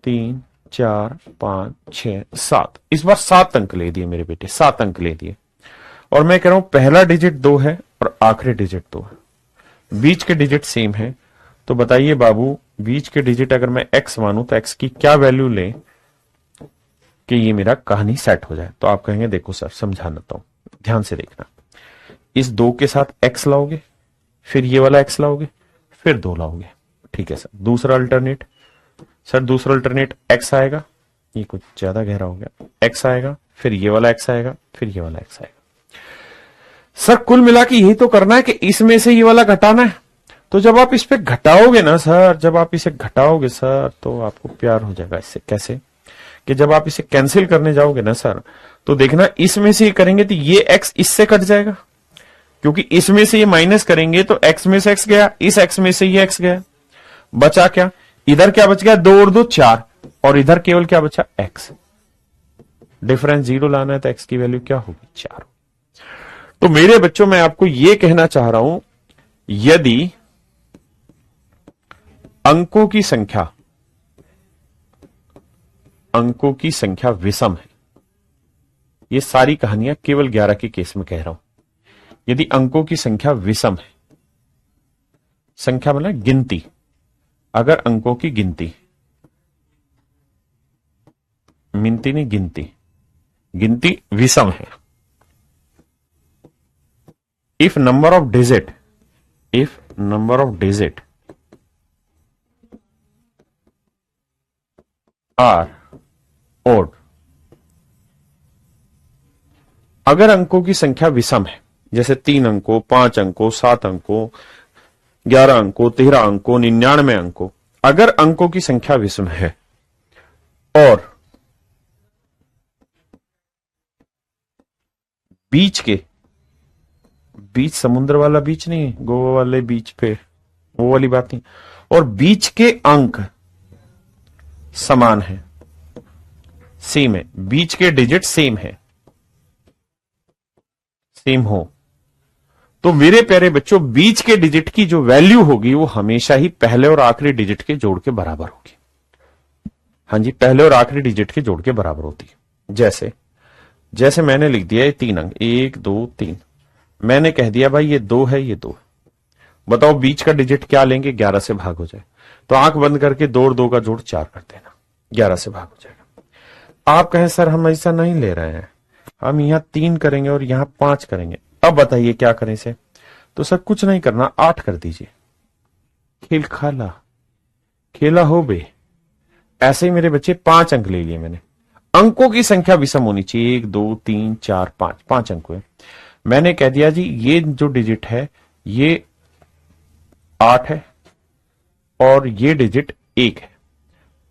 3 4 5 6 7, इस बार 7 अंक ले दिए मेरे बेटे, 7 अंक ले दिए। और मैं कह रहा हूं पहला डिजिट 2 है और आखिरी डिजिट 2 है, बीच के डिजिट सेम है। तो बताइए बाबू, बीच के डिजिट अगर मैं एक्स मानूं तो एक्स की क्या वैल्यू लें कि ये मेरा कहानी सेट हो जाए। तो आप कहेंगे देखो सर समझा देता हूं, ध्यान से देखना। इस 2 के साथ एक्स लाओगे, फिर ये वाला एक्स लाओगे, फिर 2 लाओगे। ठीक है सर। दूसरा अल्टरनेट, सर दूसरा अल्टरनेट एक्स आएगा, ये कुछ ज्यादा गहरा हो गया, एक्स आएगा, फिर ये वाला एक्स आएगा, फिर ये वाला एक्स आएगा। सर कुल मिला के यही तो करना है कि इसमें से ये वाला घटाना है। तो जब आप इस पे घटाओगे ना सर, जब आप इसे घटाओगे सर तो आपको प्यार हो जाएगा इससे। कैसे कि जब आप इसे कैंसिल करने जाओगे ना सर, तो देखना इसमें से ये करेंगे तो ये एक्स इससे कट जाएगा, क्योंकि इसमें से ये माइनस करेंगे तो एक्स में से एक्स गया, इस एक्स में से ये एक्स गया, बचा क्या, इधर क्या बच गया, 2 और 2 4, और इधर केवल क्या बचा, एक्स। डिफरेंस 0 लाना है तो एक्स की वैल्यू क्या होगी, 4। तो मेरे बच्चों मैं आपको यह कहना चाह रहा हूं, यदि अंकों की संख्या विषम है, ये सारी कहानियां केवल 11 के केस में कह रहा हूं। यदि अंकों की संख्या विषम है, संख्या मतलब गिनती, अगर अंकों की गिनती, मिनती नहीं गिनती विषम है, if number of digit are odd, अगर अंकों की संख्या विषम है, जैसे 3 अंकों, 5 अंकों, 7 अंकों, 11 अंकों, 13 अंकों, 99 अंकों, अगर अंकों की संख्या विषम है और बीच समुद्र वाला बीच नहीं, गोवा वाले बीच पे वो वाली बात नहीं, और बीच के अंक समान है, सेम है, बीच के डिजिट सेम हो, तो मेरे प्यारे बच्चों बीच के डिजिट की जो वैल्यू होगी वो हमेशा ही पहले और आखिरी डिजिट के जोड़ के बराबर होगी। हां जी, पहले और आखिरी डिजिट के जोड़ के बराबर होती है। जैसे मैंने लिख दिया ये 3 अंक, 1 2 3, मैंने कह दिया भाई ये 2 है, ये 2। बताओ बीच का डिजिट क्या लेंगे, 11 से भाग हो जाए। तो आंख बंद करके 2 और 2 का जोड़ 4 कर देना, 11 से भाग हो जाएगा। आप कहें सर हम ऐसा नहीं ले रहे हैं, हम यहां 3 करेंगे और यहां 5 करेंगे। अब बताइए क्या करें इसे। तो सर कुछ नहीं करना, 8 कर दीजिए। खेला हो बे। ऐसे ही मेरे बच्चे 5 अंक ले लिए मैंने। अंकों की संख्या विषम होनी चाहिए, 1 2 3 4 5, 5 अंक हुए। मैंने कह दिया जी ये जो डिजिट है ये 8 है और ये डिजिट 1 है।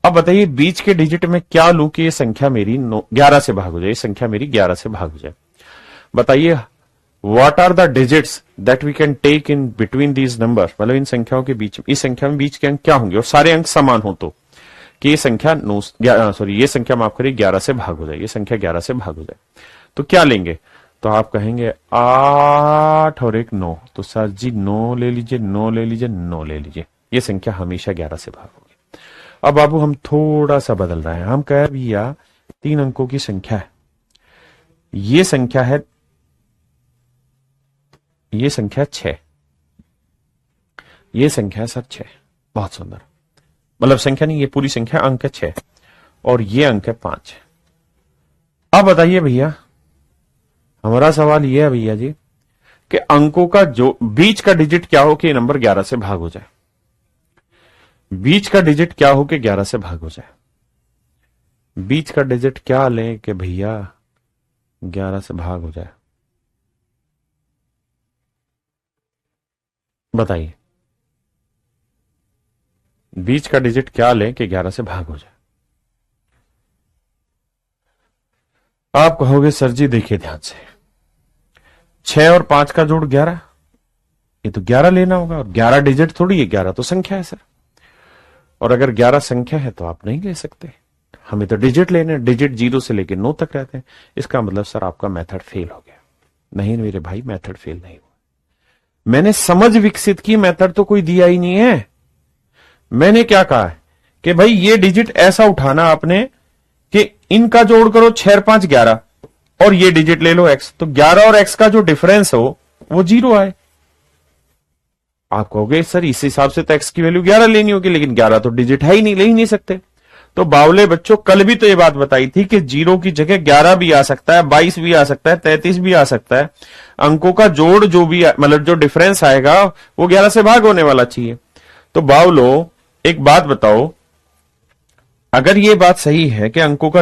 अब बताइए बीच के डिजिट में क्या लू कि ये संख्या मेरी 11 से भाग हो जाए, संख्या मेरी 11 से भाग हो जाए। बताइए what are the digits that we can take in between these numbers, मतलब इन संख्याओं के बीच, इस संख्या में बीच के अंक क्या होंगे और सारे अंक समान हो तो कि ये संख्या ये संख्या माफ करिए 11 से भाग हो जाए, ये संख्या 11 से भाग हो जाए। तो क्या लेंगे, तो आप कहेंगे 8 और 1 9, तो सर जी 9 ले लीजिए, 9 ले लीजिए, 9 ले लीजिए, ये संख्या हमेशा 11 से भाग होगी। अब बाबू हम थोड़ा सा बदल रहे हैं, हम कह भैया 3 अंकों की संख्या है, ये संख्या है 6, ये संख्या है सर 6। बहुत सुंदर, मतलब संख्या नहीं, ये पूरी संख्या अंक है 6 और ये अंक है 5। अब बताइए भैया, हमारा सवाल यह है भैया जी कि अंकों का जो बीच का डिजिट क्या हो कि नंबर 11 से भाग हो जाए, बीच का डिजिट क्या हो कि 11 से भाग हो जाए। बीच का डिजिट क्या लें कि भैया 11 से भाग हो जाए? बताइए, बीच का डिजिट क्या लें कि 11 से भाग हो जाए? आप कहोगे सर जी देखिए ध्यान से, 6 और 5 का जोड़ 11, ये तो 11 लेना होगा, और 11 डिजिट थोड़ी है, 11 तो संख्या है सर। और अगर 11 संख्या है तो आप नहीं ले सकते, हमें तो डिजिट लेने हैं, डिजिट 0 से लेकर 9 तक रहते हैं। इसका मतलब सर आपका मेथड फेल हो गया। नहीं मेरे भाई, मेथड फेल नहीं हुआ, मैंने समझ विकसित की, मेथड तो कोई दिया ही नहीं है। मैंने क्या कहा है कि भाई ये डिजिट ऐसा उठाना आपने कि इनका जोड़ करो 6 और 5 11, और ये डिजिट ले लो x, तो 11 और x का जो डिफरेंस हो वो 0 आए। आप कहोगे सर इस हिसाब से तो x की वैल्यू 11 लेनी होगी, लेकिन 11 तो डिजिट है ही नहीं, ले ही नहीं सकते। तो बावले बच्चों, कल भी तो ये बात बताई थी कि 0 की जगह 11 भी आ सकता है, 22 भी आ सकता है, 33 भी आ सकता है। अंकों का जोड़ जो भी मतलब जो डिफरेंस आएगा वो 11 से भाग होने वाला चाहिए। तो बावलो एक बात बताओ, अगर ये बात सही है कि अंकों का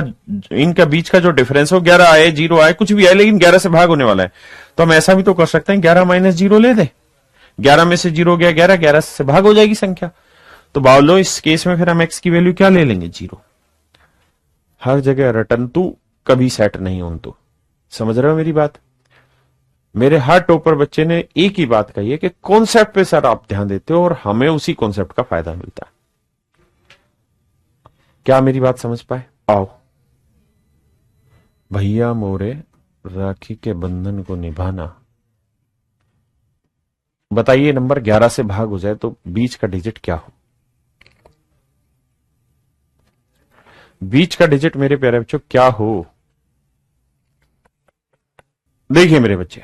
इनका बीच का जो डिफरेंस हो 11 आए 0 आए कुछ भी आए, लेकिन 11 से भाग होने वाला है, तो हम ऐसा भी तो कर सकते हैं 11 माइनस 0 ले दे, 11 में से 0 गया 11, 11 से भाग हो जाएगी संख्या। तो बावलो इस केस में फिर हम x की वैल्यू क्या ले लेंगे? 0। हर जगह रटन तू कभी सेट नहीं होन तू, समझ रहे हो मेरी बात? मेरे हर टॉपर बच्चे ने एक ही बात कही है कि कॉन्सेप्ट पे सर आप ध्यान देते हो और हमें उसी कॉन्सेप्ट का फायदा मिलता है। क्या मेरी बात समझ पाए? आओ भैया मोरे, राखी के बंधन को निभाना। बताइए नंबर 11 से भाग हो जाए तो बीच का डिजिट क्या हो? बीच का डिजिट मेरे प्यारे बच्चों क्या हो? देखिए मेरे बच्चे,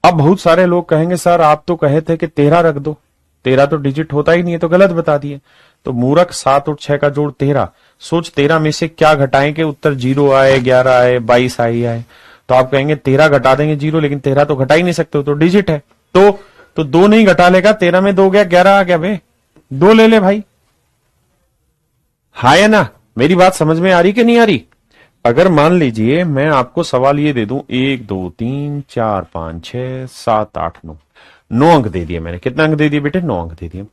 अब बहुत सारे लोग कहेंगे सर आप तो कहे थे कि 13 रख दो, 13 तो डिजिट होता ही नहीं है, तो गलत बता दिए। तो मूर्ख, 7 और 6 का जोड़ 13, सोच 13 में से क्या घटाएं कि उत्तर 0 आए, 11 आए, 22 आए। तो आप कहेंगे 13 घटा देंगे 0, लेकिन 13 तो घटा ही नहीं सकते, तो डिजिट है। तो 2 नहीं घटा लेगा, 13 में 2 गया 11 आ गया बे, 2 ले ले भाई। हाँ या ना? मेरी बात समझ में आ रही कि नहीं आ रही? अगर मान लीजिए मैं आपको सवाल ये दे दूं 1 2 3 4 5 6 7 8 9, 9 अंक दे दिए मैंने। कितना अंक दे दिए बेटे? 9 अंक दे दिए।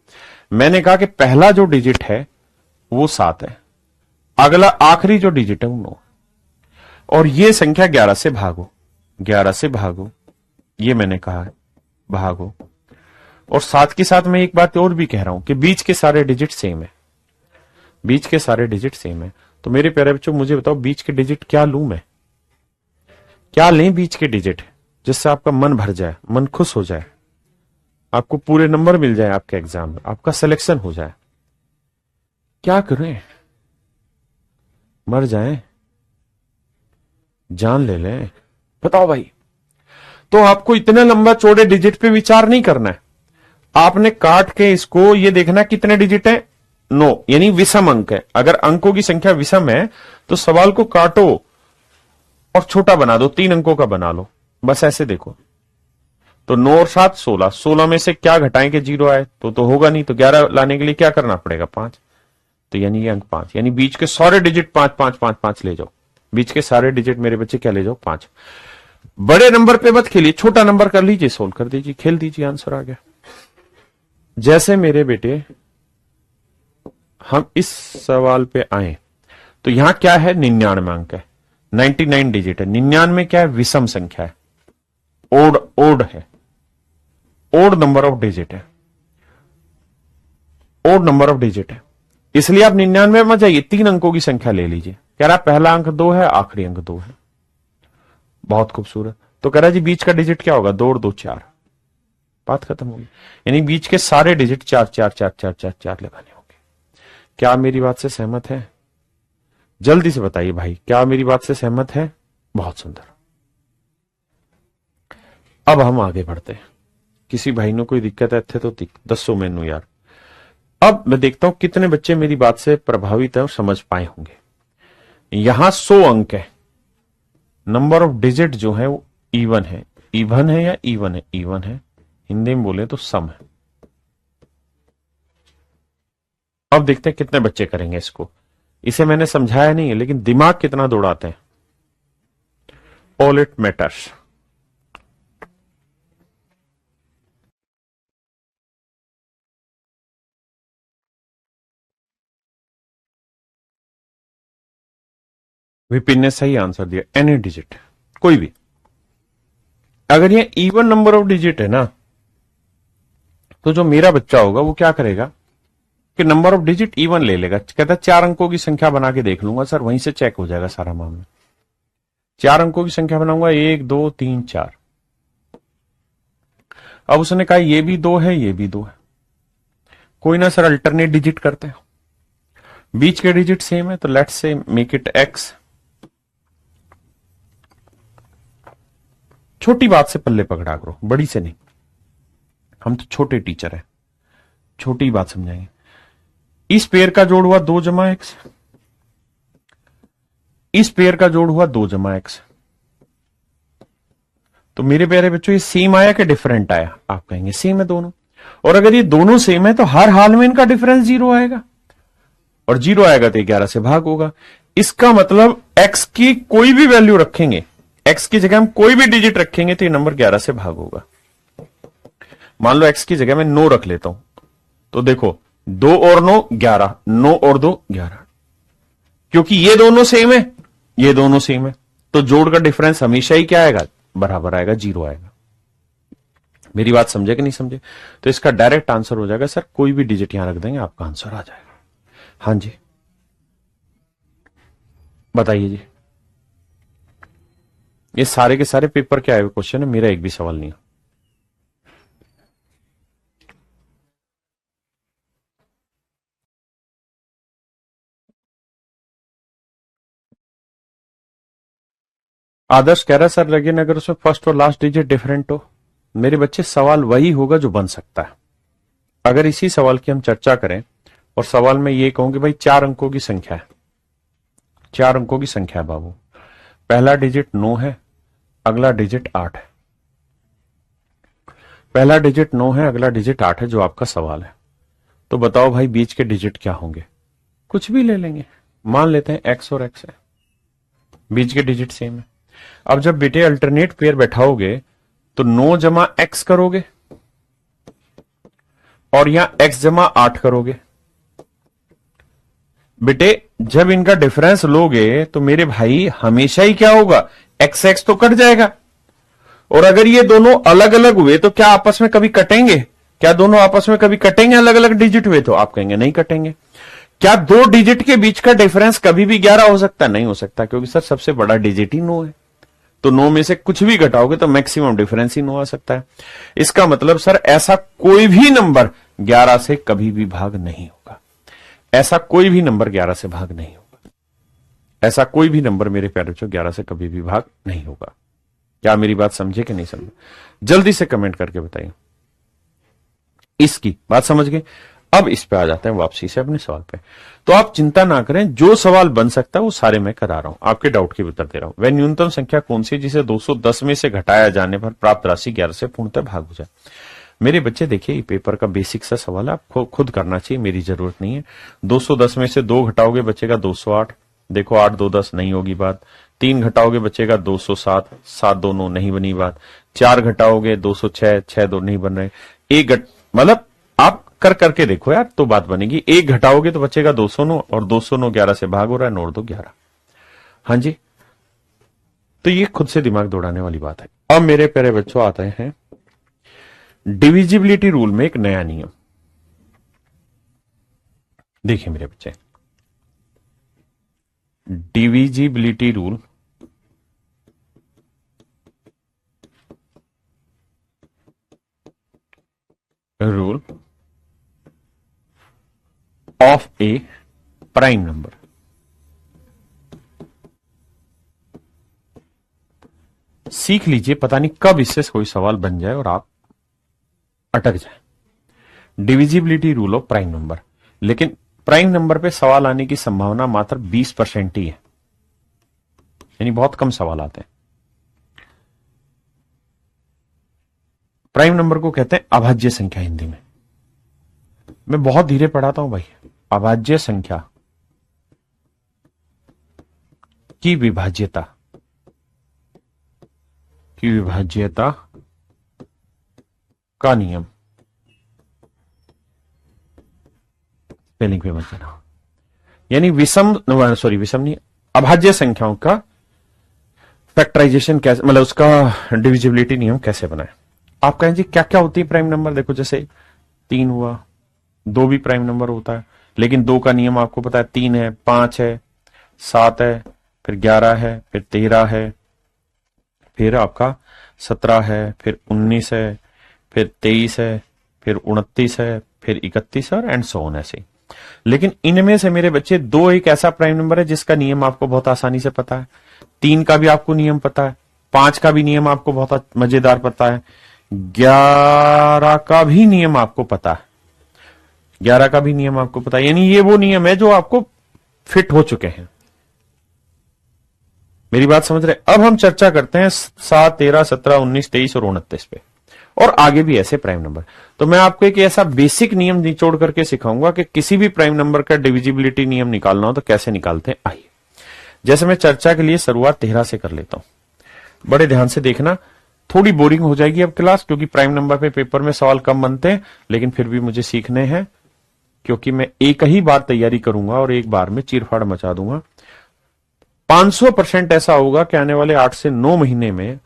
मैंने कहा कि पहला जो डिजिट है वो 7 है, अगला आखिरी जो डिजिट है वो 9, और ये संख्या 11 से भागो, 11 से भागो, ये मैंने कहा है भागो। और साथ के साथ मैं एक बात और भी कह रहा हूं कि बीच के सारे डिजिट सेम है, बीच के सारे डिजिट सेम है। तो मेरे प्यारे बच्चों मुझे बताओ बीच के डिजिट क्या लूं मैं? क्या लें बीच के डिजिट जिससे आपका मन भर जाए, मन खुश हो जाए, आपको पूरे नंबर मिल जाए आपके एग्जाम में, आपका सिलेक्शन हो जाए? क्या करें? मर जाएं? जान ले लें? बताओ भाई। तो आपको इतने लंबा चौड़े डिजिट पे विचार नहीं करना है, आपने काट के इसको ये देखना कितने डिजिट है, 9, यानी विषम अंक है। अगर अंकों की संख्या विषम है तो सवाल को काटो और छोटा बना दो, 3 अंकों का बना लो, बस ऐसे देखो। तो 9 और 7 16, 16 में से क्या घटाएं कि 0 आए? तो होगा नहीं, तो 11 लाने के लिए क्या करना पड़ेगा? 5। तो यानी ये अंक 5, यानी बीच के सारे डिजिट 5 5 5 5 ले जाओ। बीच के सारे डिजिट मेरे बच्चे क्या ले जाओ? 5। बड़े नंबर पे मत खेलिए, छोटा नंबर कर लीजिए, सोल्व कर दीजिए, खेल दीजिए, आंसर आ गया। जैसे मेरे बेटे हम इस सवाल पे आए तो यहां क्या है? 99 अंक है, 99 डिजिट है। 99 क्या है? विषम संख्या है, ओड है, ओड नंबर ऑफ डिजिट है, ओड नंबर ऑफ डिजिट है। इसलिए आप 99 में जाइए, 3 अंकों की संख्या ले लीजिए। कह रहा पहला अंक 2 है, आखिरी अंक 2 है, बहुत खूबसूरत। तो कह रहा जी बीच का डिजिट क्या होगा? 2 और 2 4, बात खत्म होगी। यानी बीच के सारे डिजिट 4 4 4 4 4 4 लगाने होंगे। क्या मेरी बात से सहमत है? जल्दी से बताइए भाई, क्या मेरी बात से सहमत है? बहुत सुंदर। अब हम आगे बढ़ते हैं। किसी भाई ने कोई दिक्कत है थे तो दसो मैनू यार। अब मैं देखता हूं कितने बच्चे मेरी बात से प्रभावित है और समझ पाए होंगे। यहां 100 अंक है, नंबर ऑफ डिजिट जो है वो इवन है। इवन है या इवन है? इवन है, हिंदी में बोले तो सम है। अब देखते हैं कितने बच्चे करेंगे इसको। इसे मैंने समझाया नहीं है, लेकिन दिमाग कितना दौड़ाते हैं। All it matters. विपिन ने सही आंसर दिया, एनी डिजिट, कोई भी। अगर ये इवन नंबर ऑफ डिजिट है ना, तो जो मेरा बच्चा होगा वो क्या करेगा कि नंबर ऑफ डिजिट इवन ले लेगा। कहता है 4 अंकों की संख्या बना के देख लूंगा। सर वहीं से चेक हो जाएगा सारा मामला। 4 अंकों की संख्या बनाऊंगा, 1 2 3 4। अब उसने कहा ये भी 2 है, ये भी 2 है, कोई ना सर अल्टरनेट डिजिट करते हैं। बीच के डिजिट सेम है, तो let's say make it x. छोटी बात से पल्ले पकड़ा करो, बड़ी से नहीं। हम तो छोटे टीचर हैं, छोटी बात समझाएंगे। इस पेयर का जोड़ हुआ 2 जमा एक्स, इस पेयर का जोड़ हुआ 2 जमा एक्स। तो मेरे प्यारे बच्चों, ये सेम आया कि डिफरेंट आया? आप कहेंगे सेम है दोनों। और अगर ये दोनों सेम है तो हर हाल में इनका डिफरेंस 0 आएगा, और 0 आएगा तो 11 से भाग होगा। इसका मतलब x की कोई भी वैल्यू रखेंगे, x की जगह हम कोई भी डिजिट रखेंगे तो ये नंबर 11 से भाग होगा। मान लो x की जगह मैं 9 रख लेता हूं, तो देखो 2 और 9 11, 9 और 2 11। क्योंकि ये दोनों सेम है, ये दोनों सेम है, तो जोड़ का डिफरेंस हमेशा ही क्या आएगा? बराबर आएगा, 0 आएगा। मेरी बात समझे कि नहीं समझे? तो इसका डायरेक्ट आंसर हो जाएगा सर कोई भी डिजिट यहां रख देंगे, आपका आंसर आ जाएगा। हाँ जी बताइए जी। ये सारे के सारे पेपर के आए हुए क्वेश्चन है, मेरा एक भी सवाल नहीं है। आदर्श कह रहा सर लेकिन अगर उसमें फर्स्ट और लास्ट डिजिट डिफरेंट हो। मेरे बच्चे सवाल वही होगा जो बन सकता है। अगर इसी सवाल की हम चर्चा करें और सवाल में ये कहूं कि भाई 4 अंकों की संख्या है, 4 अंकों की संख्या है बाबू, पहला डिजिट 9 है, अगला डिजिट 8 है। पहला डिजिट 9 है, अगला डिजिट 8 है, जो आपका सवाल है। तो बताओ भाई बीच के डिजिट क्या होंगे? कुछ भी ले लेंगे, मान लेते हैं x और x है, बीच के डिजिट सेम है। अब जब बेटे अल्टरनेट पेयर बैठाओगे तो 9 जमा x करोगे और यहां x जमा 8 करोगे। बेटे जब इनका डिफरेंस लोगे तो मेरे भाई हमेशा ही क्या होगा? x x तो कट जाएगा। और अगर ये दोनों अलग अलग हुए तो क्या आपस में कभी कटेंगे? क्या दोनों आपस में कभी कटेंगे? अलग अलग डिजिट हुए तो आप कहेंगे नहीं कटेंगे। क्या 2 डिजिट के बीच का डिफरेंस कभी भी 11 हो सकता है? नहीं हो सकता, क्योंकि सर सबसे बड़ा डिजिट ही 9 है। तो 9 में से कुछ भी घटाओगे तो मैक्सिमम डिफरेंस ही 9 आ सकता है। इसका मतलब सर ऐसा कोई भी नंबर 11 से कभी भी भाग नहीं होगा। ऐसा कोई भी नंबर 11 से भाग नहीं होगा। ऐसा कोई भी नंबर मेरे प्यारे बच्चों 11 से कभी भी भाग नहीं होगा। क्या मेरी बात समझे कि नहीं समझे? जल्दी से कमेंट करके बताइए। इसकी बात समझ गए? अब इस पे आ जाते हैं वापसी से अपने सवाल पे। तो आप चिंता ना करें, जो सवाल बन सकता है वो सारे मैं करा रहा हूं, आपके डाउट के उत्तर दे रहा हूं। वह न्यूनतम संख्या कौन सी जिसे 210 में से घटाया जाने पर प्राप्त राशि 11 से पूर्णतः भाग हो जाए? मेरे बच्चे देखिए, ये पेपर का बेसिक सा सवाल है, आपको खुद करना चाहिए, मेरी जरूरत नहीं है। 210 में से 2 घटाओगे बचेगा 208। देखो 8 2 10 नहीं होगी बात। 3 घटाओगे बचेगा 207, 7 2 9 नहीं बनी बात। 4 घटाओगे 206, 6 2 नहीं बन रहे। एक मतलब आप कर करके देखो यार, तो बात बनेगी। 1 घटाओगे तो बचेगा 209, और 209 11 से भाग हो रहा है, नोट दो 11। हाँ जी, तो ये खुद से दिमाग दौड़ाने वाली बात है। अब मेरे प्यारे बच्चों आते हैं डिविजिबिलिटी रूल में एक नया नियम। देखिए मेरे बच्चे, divisibility rule of A prime number. सीख लीजिए, पता नहीं कब इससे कोई सवाल बन जाए और आप अटक जाए। Divisibility rule of prime number. लेकिन प्राइम नंबर पे सवाल आने की संभावना मात्र 20% ही है, यानी बहुत कम सवाल आते हैं। प्राइम नंबर को कहते हैं अभाज्य संख्या हिंदी में। मैं बहुत धीरे पढ़ाता हूं भाई। अभाज्य संख्या की विभाज्यता का नियम, स्पेलिंग पे मत जाना, यानी विषम नहीं, अभाज्य संख्याओं का फैक्टराइजेशन कैसे, मतलब उसका डिविजिबिलिटी नियम कैसे बनाए। आप कहें जी क्या क्या होती है प्राइम नंबर, देखो जैसे 3 हुआ, 2 भी प्राइम नंबर होता है, लेकिन 2 का नियम आपको पता है, 3 है, 5 है, 7 है, फिर 11 है, फिर 13 है, फिर आपका 17 है, फिर 19 है, फिर 23 है, फिर 29 है, फिर 31 है, और एंड सो ऑन ऐसे। लेकिन इनमें से मेरे बच्चे 2 एक ऐसा प्राइम नंबर है जिसका नियम आपको बहुत आसानी से पता है, 3 का भी आपको नियम पता है, 5 का भी नियम आपको बहुत मजेदार पता है, 11 का भी नियम आपको पता है, 11 का भी नियम आपको पता है, यानी ये वो नियम है जो आपको फिट हो चुके हैं। मेरी बात समझ रहे? अब हम चर्चा करते हैं 7, 13, 17, 19, 23 और 29 पे, और आगे भी ऐसे प्राइम नंबर। तो मैं आपको एक ऐसा बेसिक नियम निचोड़ करके सिखाऊंगा कि किसी भी प्राइम नंबर का डिविजिबिलिटी नियम निकालना हो तो कैसे निकालते हैं। आइए, जैसे मैं चर्चा के लिए शुरुआत 13 से कर लेता हूं, बड़े ध्यान से देखना, थोड़ी बोरिंग हो जाएगी अब क्लास, क्योंकि प्राइम नंबर पे पेपर में सवाल कम बनते हैं, लेकिन फिर भी मुझे सीखने हैं, क्योंकि मैं एक ही बार तैयारी करूंगा और एक बार में चीरफाड़ मचा दूंगा। 500% ऐसा होगा कि आने वाले 8 से 9 महीने में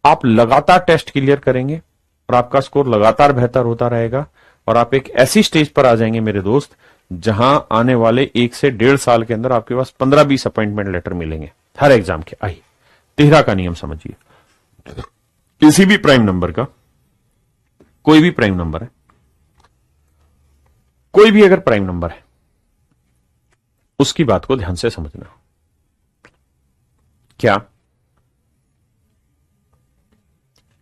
आप लगातार टेस्ट क्लियर करेंगे और आपका स्कोर लगातार बेहतर होता रहेगा, और आप एक ऐसी स्टेज पर आ जाएंगे मेरे दोस्त जहां आने वाले 1 से 1.5 साल के अंदर आपके पास 15-20 अपॉइंटमेंट लेटर मिलेंगे हर एग्जाम के। आइए 13 का नियम समझिए। किसी भी प्राइम नंबर का, कोई भी प्राइम नंबर है, कोई भी अगर प्राइम नंबर है, उसकी बात को ध्यान से समझना। क्या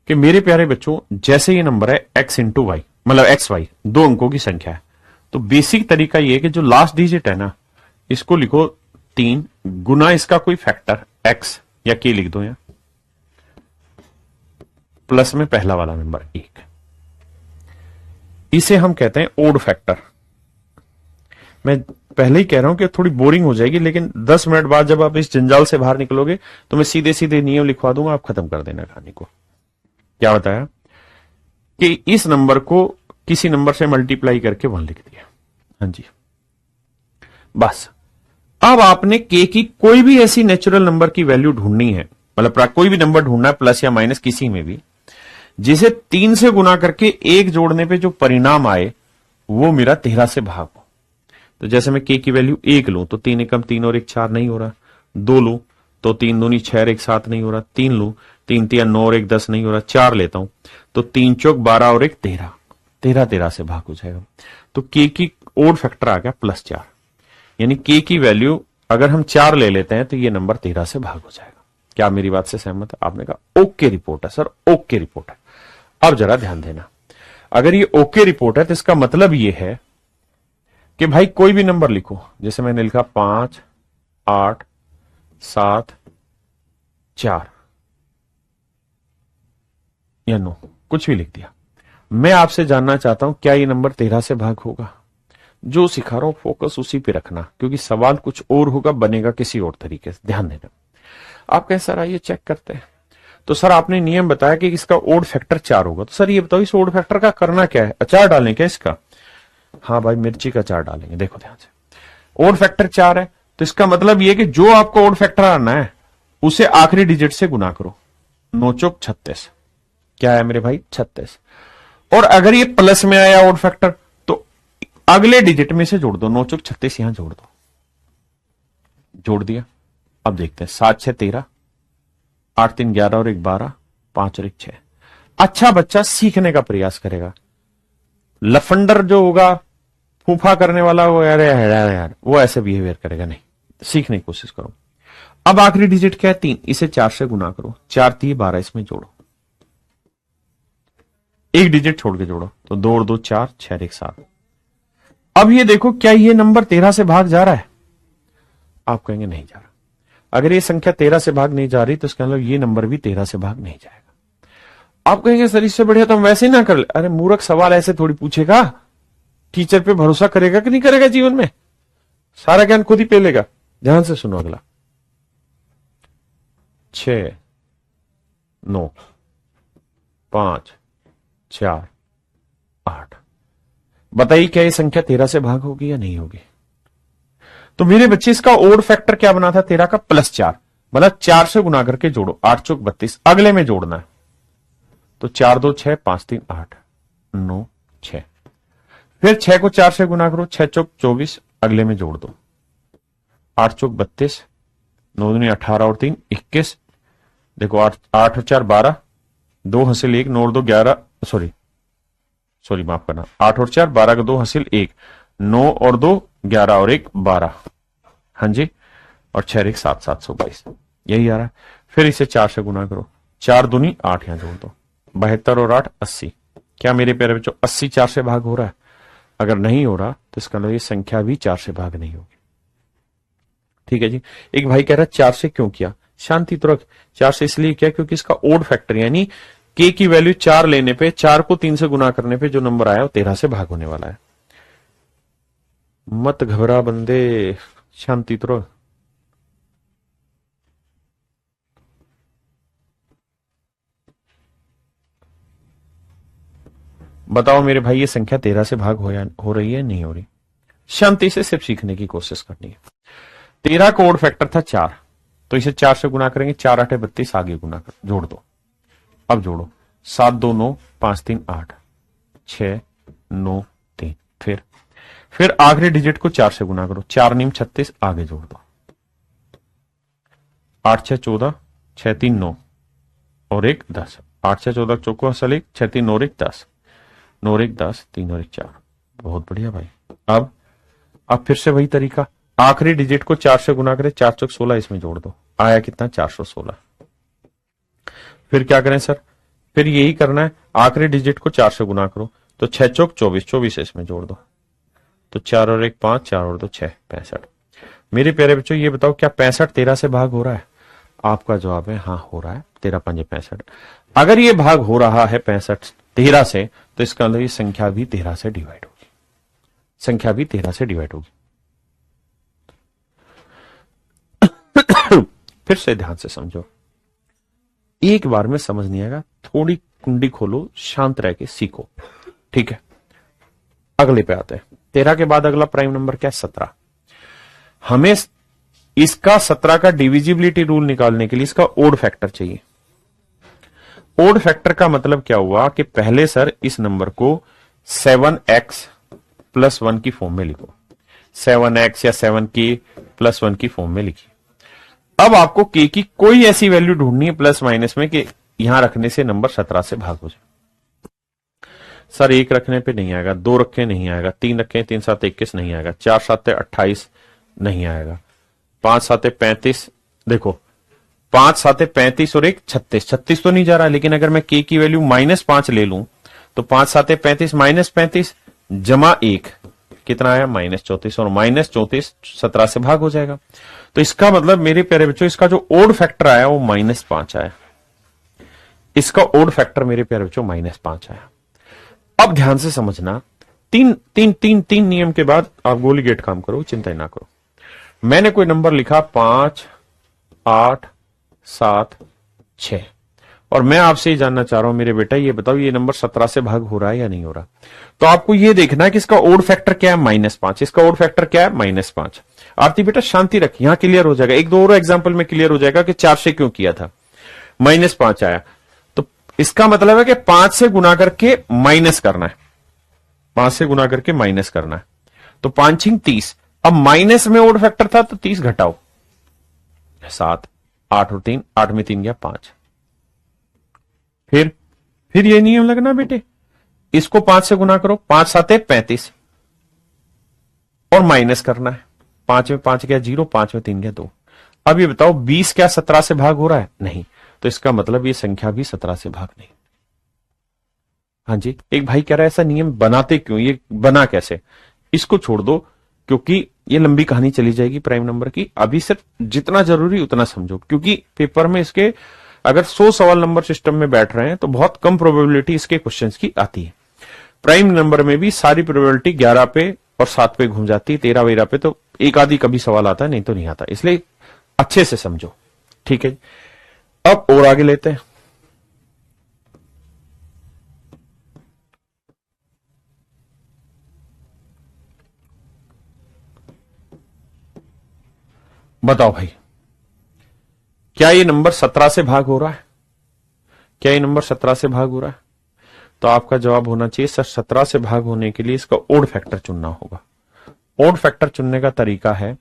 कि मेरे प्यारे बच्चों, जैसे ये नंबर है x इंटू वाई, मतलब एक्स वाई 2 अंकों की संख्या है, तो बेसिक तरीका ये है कि जो लास्ट डिजिट है ना, इसको लिखो 3 गुना इसका कोई फैक्टर x या k लिख दो, या प्लस में पहला वाला नंबर 1, इसे हम कहते हैं ओड फैक्टर। मैं पहले ही कह रहा हूं कि थोड़ी बोरिंग हो जाएगी, लेकिन 10 मिनट बाद जब आप इस जंजाल से बाहर निकलोगे तो मैं सीधे सीधे नियम लिखवा दूंगा, आप खत्म कर देना कहानी को। क्या बताया कि इस नंबर को किसी नंबर से मल्टीप्लाई करके 1 लिख दिया, हाँ जी, बस। अब आपने k की कोई भी ऐसी नेचुरल नंबर की वैल्यू ढूंढनी है, मतलब कोई भी नंबर ढूंढना है, प्लस या माइनस किसी में भी, जिसे 3 से गुना करके 1 जोड़ने पे जो परिणाम आए वो मेरा 13 से भाग हो। तो जैसे मैं k की वैल्यू 1 लूं तो 3 एकम 3 और 1 4 नहीं हो रहा, 2 लूं तो 3 दूनी 6 और 1 7 नहीं हो रहा, 3 लूं 3 3 9 और 1 10 नहीं हो रहा, 4 लेता हूं तो 3 चौक 12 और 1 13, 13 से भाग हो जाएगा। तो k की ओड फैक्टर आ गया +4, यानी k की वैल्यू अगर हम 4 ले लेते हैं तो ये नंबर 13 से भाग हो जाएगा। क्या आप मेरी बात से सहमत है? आपने कहा ओके रिपोर्ट है सर, ओके रिपोर्ट है। अब जरा ध्यान देना, अगर ये ओके रिपोर्ट है तो इसका मतलब ये है कि भाई कोई भी नंबर लिखो, जैसे मैंने लिखा 5 8 7 4 या 9, कुछ भी लिख दिया। मैं आपसे जानना चाहता हूं क्या ये नंबर 13 से भाग होगा? जो सिखा रहा हूं फोकस उसी पे रखना, क्योंकि सवाल कुछ और होगा, बनेगा किसी और तरीके से, ध्यान देना। आप कहें सर आइए चेक करते हैं, तो सर आपने नियम बताया कि इसका ओड फैक्टर 4 होगा, तो सर ये बताओ इस ओड फैक्टर का करना क्या है? अचार डालें क्या इसका? हाँ भाई, मिर्ची का अचार डालेंगे। देखो ध्यान से, ओड फैक्टर 4 है तो इसका मतलब ये कि जो आपको ओड फैक्टर आना है उसे आखिरी डिजिट से गुना करो, 9 चौक 36। क्या है मेरे भाई? 36। और अगर ये प्लस में आया ओड फैक्टर तो अगले डिजिट में से जोड़ दो, 9 चौक 36 यहां जोड़ दो, जोड़ दिया। अब देखते हैं, 7 6 13, 8 3 11 और 1 12, 5 और 1 6। अच्छा बच्चा सीखने का प्रयास करेगा, लफंडर जो होगा, फूफा करने वाला, वो यार वो ऐसे बिहेवियर करेगा नहीं। सीखने की कोशिश करो। अब आखिरी डिजिट क्या है? 3, इसे 4 से गुना करो, 4 3 12, इसमें जोड़ो, एक डिजिट छोड़ के जोड़ो, तो 2 और 2 4, 6 और 1 7। अब ये देखो, क्या ये नंबर 13 से भाग जा रहा है? आप कहेंगे नहीं जा रहा। अगर ये संख्या 13 से भाग नहीं जा रही तो इसका मतलब ये नंबर भी 13 से भाग नहीं जाएगा। आप कहेंगे सर इससे बढ़िया तो हम वैसे ही ना कर ले। अरे मूर्ख, सवाल ऐसे थोड़ी पूछेगा, टीचर पे भरोसा करेगा कि नहीं करेगा जीवन में? सारा ज्ञान खुद ही पेलेगा। ध्यान से सुनो अगला। 6 9 5 4 8। बताइए क्या ये संख्या 13 से भाग होगी या नहीं होगी? तो मेरे बच्चे इसका ओड फैक्टर क्या बना था 13 का +4, मतलब 4 से गुना करके जोड़ो, 8 चौक 32, अगले में जोड़ना है। तो 4 2 6 5 3 8 9 6। फिर 6 को 4 से गुना करो, 6 चौक 24, अगले में जोड़ दो, 8 चौक 32, 9 दूनी 18 और 3 21। देखो 8 और 4 12, 2 हासिल 1, 9 और 2 11, सॉरी माफ करना, 8 और 4 12 का 2 हासिल 1, 9 और 2 11 और 1 12, हाँ जी, और 6 1 7 722, यही आ रहा है। फिर इसे 4 से गुना करो, 4 दूनी 8, यहां जोड़ दो, 72 और 8 80। क्या मेरे प्यारे बच्चों 80 4 से भाग हो रहा है? अगर नहीं हो रहा तो इसका मतलब ये संख्या भी 4 से भाग नहीं होगी। ठीक है जी। एक भाई कह रहा है 4 से क्यों किया? शांति तो रख, 4 से इसलिए किया क्योंकि इसका ओड फैक्टर यानी के की वैल्यू 4 लेने पे, 4 को 3 से गुना करने पे जो नंबर आया वो 13 से भाग होने वाला है। मत घबरा बंदे, शांति तो रख। बताओ मेरे भाई ये संख्या 13 से भाग हो रही है नहीं हो रही? शांति से सिर्फ सीखने की कोशिश करनी है। 13 का ओड फैक्टर था 4, तो इसे 4 से गुना करेंगे, 4 8 32, आगे गुना कर जोड़ दो। अब जोड़ो, 7 2 9 5 3 8 6 9 3। फिर आखिरी डिजिट को 4 से गुना करो, 4 नीम 36, आगे जोड़ दो, 8 6 14, 6 3 9 और 1 10, 8 6 14 चौको असल 1, 6 3 9 और 1 10, 9 और 1 10, 3 और 1 4। बहुत बढ़िया भाई। अब फिर से वही तरीका, आखिरी डिजिट को 4 से गुना करें, 4 चौक 16, इसमें जोड़ दो, आया कितना 416। फिर क्या करें सर? फिर यही करना है, आखिरी डिजिट को 4 से गुना करो, तो 6 चौक 24, 24 इसमें जोड़ दो, तो 4 और 1 5, 4 और 2 6, 65। मेरे प्यारे बच्चों ये बताओ क्या 65 13 से भाग हो रहा है? आपका जवाब है हाँ हो रहा है, 13 5 65। अगर ये भाग हो रहा है 65 13 से, तो इसका मतलब ये संख्या भी 13 से डिवाइड होगी, संख्या भी 13 से डिवाइड होगी। फिर से ध्यान से समझो, एक बार में समझ नहीं आएगा, थोड़ी कुंडी खोलो, शांत रह के सीखो, ठीक है। अगले पे आते हैं, 13 के बाद अगला प्राइम नंबर क्या है? 17। हमें इसका 17 का डिविजिबिलिटी रूल निकालने के लिए इसका ओड फैक्टर चाहिए। ओड फैक्टर का मतलब क्या हुआ कि पहले सर इस नंबर को 7x + 1 की फॉर्म में लिखो, 7x या 7k + 1 की फॉर्म में लिखिए। अब आपको k की कोई ऐसी वैल्यू ढूंढनी है प्लस माइनस में कि यहां रखने से नंबर 17 से भाग हो जाए। सर 1 रखने पे नहीं आएगा, 2 रखे नहीं आएगा, 3 रखे 3 7 21 नहीं आएगा, 4 7 28 नहीं आएगा, 5 7 35, देखो 5 7 35 और 1 36, 36 तो नहीं जा रहा, लेकिन अगर मैं k की वैल्यू -5 ले लूं तो 5 7 35 -35 जमा 1 कितना आया? -34, और -34 17 से भाग हो जाएगा। तो इसका मतलब मेरे प्यारे बच्चों इसका जो ओड फैक्टर आया वो -5 आया, इसका ओड फैक्टर मेरे प्यारे बच्चों -5 आया। अब ध्यान से समझना, तीन नियम के बाद आप गोली गेट काम करो, चिंता ही ना करो। मैंने कोई नंबर लिखा 5 8 7 6, और मैं आपसे ही जानना चाह रहा हूं मेरे बेटा ये बताओ ये नंबर 17 से भाग हो रहा है या नहीं हो रहा? तो आपको ये देखना है कि इसका ओड फैक्टर क्या है? -5। इसका ओड फैक्टर क्या है? -5। आरती बेटा शांति रख, यहां क्लियर हो जाएगा, एक दो और एग्जांपल में क्लियर हो जाएगा कि 4 से क्यों किया था। -5 आया तो इसका मतलब है कि 5 से गुना करके माइनस करना है, 5 से गुना करके माइनस करना है, तो 5 6 30। अब माइनस में ओड फैक्टर था तो 30 घटाओ 7, 8 और 3, 8 में 3 गया 5। फिर ये नियम लगना बेटे, इसको 5 से गुना करो, 5 7 35 और माइनस करना है, 5 में 5 गया 0, 5 में 3 गया 2। अब ये बताओ 20 क्या 17 से भाग हो रहा है? नहीं, तो इसका मतलब ये संख्या भी 17 से भाग नहीं। हाँ जी, एक भाई कह रहा है ऐसा नियम बनाते क्यों, ये बना कैसे? इसको छोड़ दो क्योंकि ये लंबी कहानी चली जाएगी प्राइम नंबर की, अभी सिर्फ जितना जरूरी उतना समझो, क्योंकि पेपर में इसके अगर 100 सवाल नंबर सिस्टम में बैठ रहे हैं तो बहुत कम प्रोबेबिलिटी इसके क्वेश्चंस की आती है। प्राइम नंबर में भी सारी प्रोबेबिलिटी 11 पे और 7 पे घूम जाती है, 13 13 पे तो एक आधी कभी सवाल आता है, नहीं तो नहीं आता, इसलिए अच्छे से समझो, ठीक है। अब और आगे लेते हैं। बताओ भाई, क्या ये नंबर 17 से भाग हो रहा है? क्या ये नंबर 17 से भाग हो रहा है? तो आपका जवाब होना चाहिए सर 17 से भाग होने के लिए इसका ओड फैक्टर चुनना होगा। ओड फैक्टर चुनने का तरीका है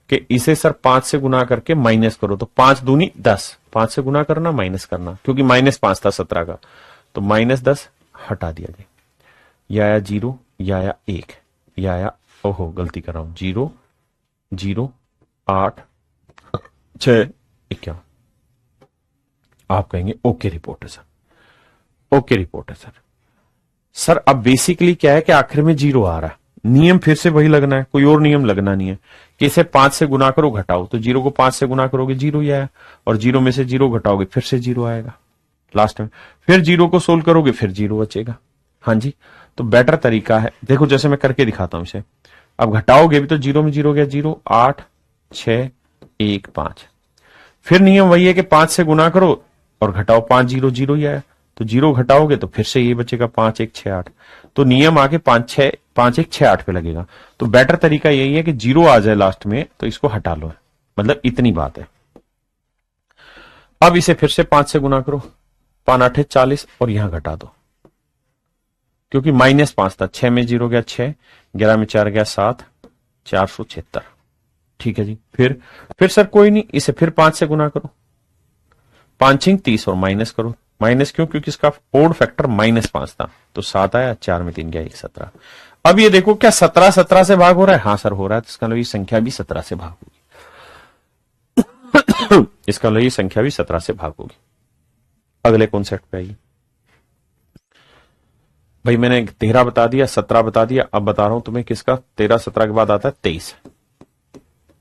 कि इसे सर 5 से गुना करके माइनस करो, तो 5 दूनी 10, 5 से गुना करना माइनस करना, क्योंकि -5 था 17 का, तो -10 हटा दिया जाए। या आया 0, या आया 1, या आया, ओहो गलती कर रहा हूं, 0 0 8 6 51। आप कहेंगे ओके रिपोर्ट है सर, ओके रिपोर्ट है सर। सर अब बेसिकली क्या है कि आखिर में 0 आ रहा है, नियम फिर से वही लगना है, कोई और नियम लगना नहीं है कि इसे 5 से गुना करो घटाओ, तो 0 को 5 से गुना करोगे 0 ही आया, और 0 में से 0 घटाओगे फिर से 0 आएगा लास्ट में, फिर 0 को सोल्व करोगे फिर 0 बचेगा। हाँ जी, तो बेटर तरीका है, देखो जैसे मैं करके दिखाता हूं इसे। अब घटाओगे भी तो 0 में 0 गया 0, 8 6 1 5, फिर नियम वही है कि 5 से गुना करो और घटाओ, 5 0 0 ही आया, तो 0 घटाओगे तो फिर से ये बचेगा 5 1 6 8, तो नियम आके 5 1 6 8 पे लगेगा। तो बेटर तरीका यही है कि 0 आ जाए लास्ट में तो इसको हटा लो, मतलब इतनी बात है। अब इसे फिर से 5 से गुना करो, 5 8 40 और यहां घटा दो, क्योंकि -5 था, 6 में 0 गया 6, 11 में 4 गया 7, 476। ठीक है जी, फिर सर कोई नहीं, इसे फिर 5 से गुना करो, 5 6 30 और माइनस करो, माइनस क्यों? क्योंकि इसका ओड फैक्टर -5 था, तो 7 आया, 4 में 3 गया 1 17। अब ये देखो क्या 17 17 से भाग हो रहा है? हाँ सर हो रहा है, तो इसका मतलब ये संख्या भी 17 से भाग होगी। इसका मतलब ये संख्या भी 17 से भाग होगी। अगले कॉन्सेप्ट पे आइए भाई, मैंने 13 बता दिया, 17 बता दिया, अब बता रहा हूं तुम्हें किसका 13 17 के बाद आता है 23,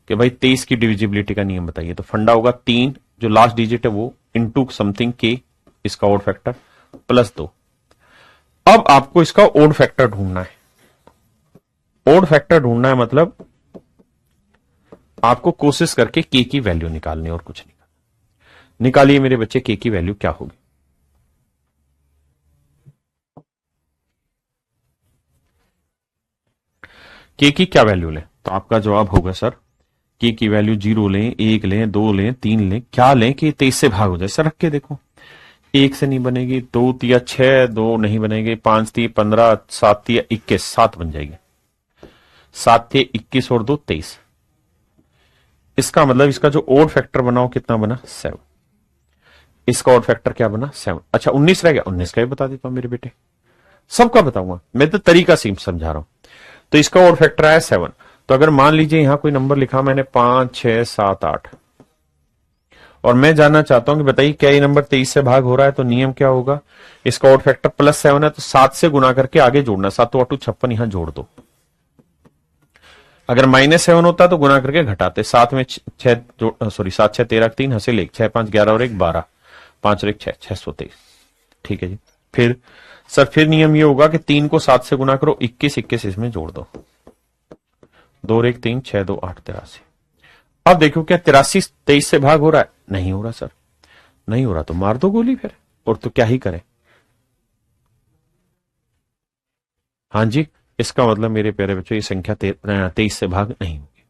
कि भाई 23 की डिविजिबिलिटी का नियम बताइए। तो फंडा होगा 3 जो लास्ट डिजिट है वो इनटू समथिंग के, इसका ओड फैक्टर +2। अब आपको इसका ओड फैक्टर ढूंढना है। ओड फैक्टर ढूंढना है मतलब आपको कोशिश करके के की वैल्यू निकालनी, और कुछ नहीं। निकालिए मेरे बच्चे, के की वैल्यू क्या होगी? के की क्या वैल्यू लें? तो आपका जवाब होगा सर के की वैल्यू 0 लें, 1 लें, 2 लें, 3 लें, क्या लें कि 23 से भाग हो जाए। सर रख के देखो, 1 से नहीं बनेगी, 2 तिया 6, 2 नहीं बनेगी, 5 तिया 15, 7 तिया 21, 7 बन जाएगी, 7 तिया 21 और 2 23। इसका मतलब इसका जो ओड फैक्टर बना वो कितना बना? 7। इसका ओड फैक्टर क्या बना? 7। अच्छा 19 रह गया, 19 का भी बता देता हूं मेरे बेटे, सबका बताऊंगा मैं, तो तरीका से समझा रहा हूं। तो इसका ओड फैक्टर आया 7। तो अगर मान लीजिए यहां कोई नंबर लिखा मैंने 5 6 7 8, और मैं जानना चाहता हूं कि बताइए क्या ये नंबर 23 से भाग हो रहा है, तो नियम क्या होगा? इसका ओड फैक्टर +7 है, तो 7 से गुना करके आगे जोड़ना, 7 8 56 यहां जोड़ दो। अगर -7 होता तो गुना करके घटाते, 7 में 6 सॉरी 7 6 13 3 हंसे 1, 6 5 11 और 1 12, 5 और 1 6, 623। ठीक है जी, फिर नियम ये होगा कि 3 को 7 से गुना करो, 21 21 इसमें जोड़ दो, 2 और 1 3, 6 2 8 83। अब देखो क्या 83 23 से भाग हो रहा है? नहीं हो रहा सर, नहीं हो रहा, तो मार दो गोली फिर, और तो क्या ही करें। हाँ जी, इसका मतलब मेरे प्यारे बच्चों ये संख्या 23 से भाग नहीं होगी,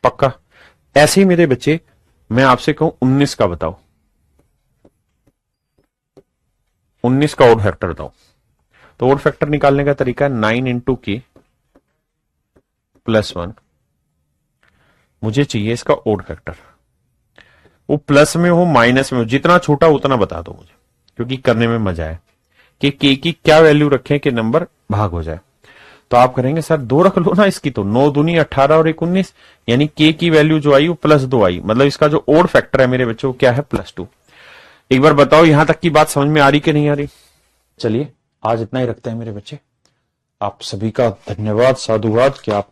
पक्का। ऐसे ही मेरे बच्चे मैं आपसे कहूं 19 का बताओ, 19 का ओड फैक्टर बताओ। तो ओड फैक्टर निकालने का तरीका है 9 इंटू के +1। मुझे चाहिए इसका ओड फैक्टर, वो प्लस में हो माइनस में हो, जितना छोटा उतना बता दो मुझे, क्योंकि करने में मजा है कि के की क्या वैल्यू रखें कि नंबर भाग हो जाए। तो आप करेंगे सर 2 रख लो ना इसकी, तो 9 दूनी 18 और 1 19, यानी के की वैल्यू जो आई वो +2 आई, मतलब इसका जो ओड फैक्टर है मेरे बच्चों क्या है? +2। एक बार बताओ यहां तक की बात समझ में आ रही कि नहीं आ रही? चलिए आज इतना ही रखते हैं मेरे बच्चे, आप सभी का धन्यवाद, साधुवाद कि आप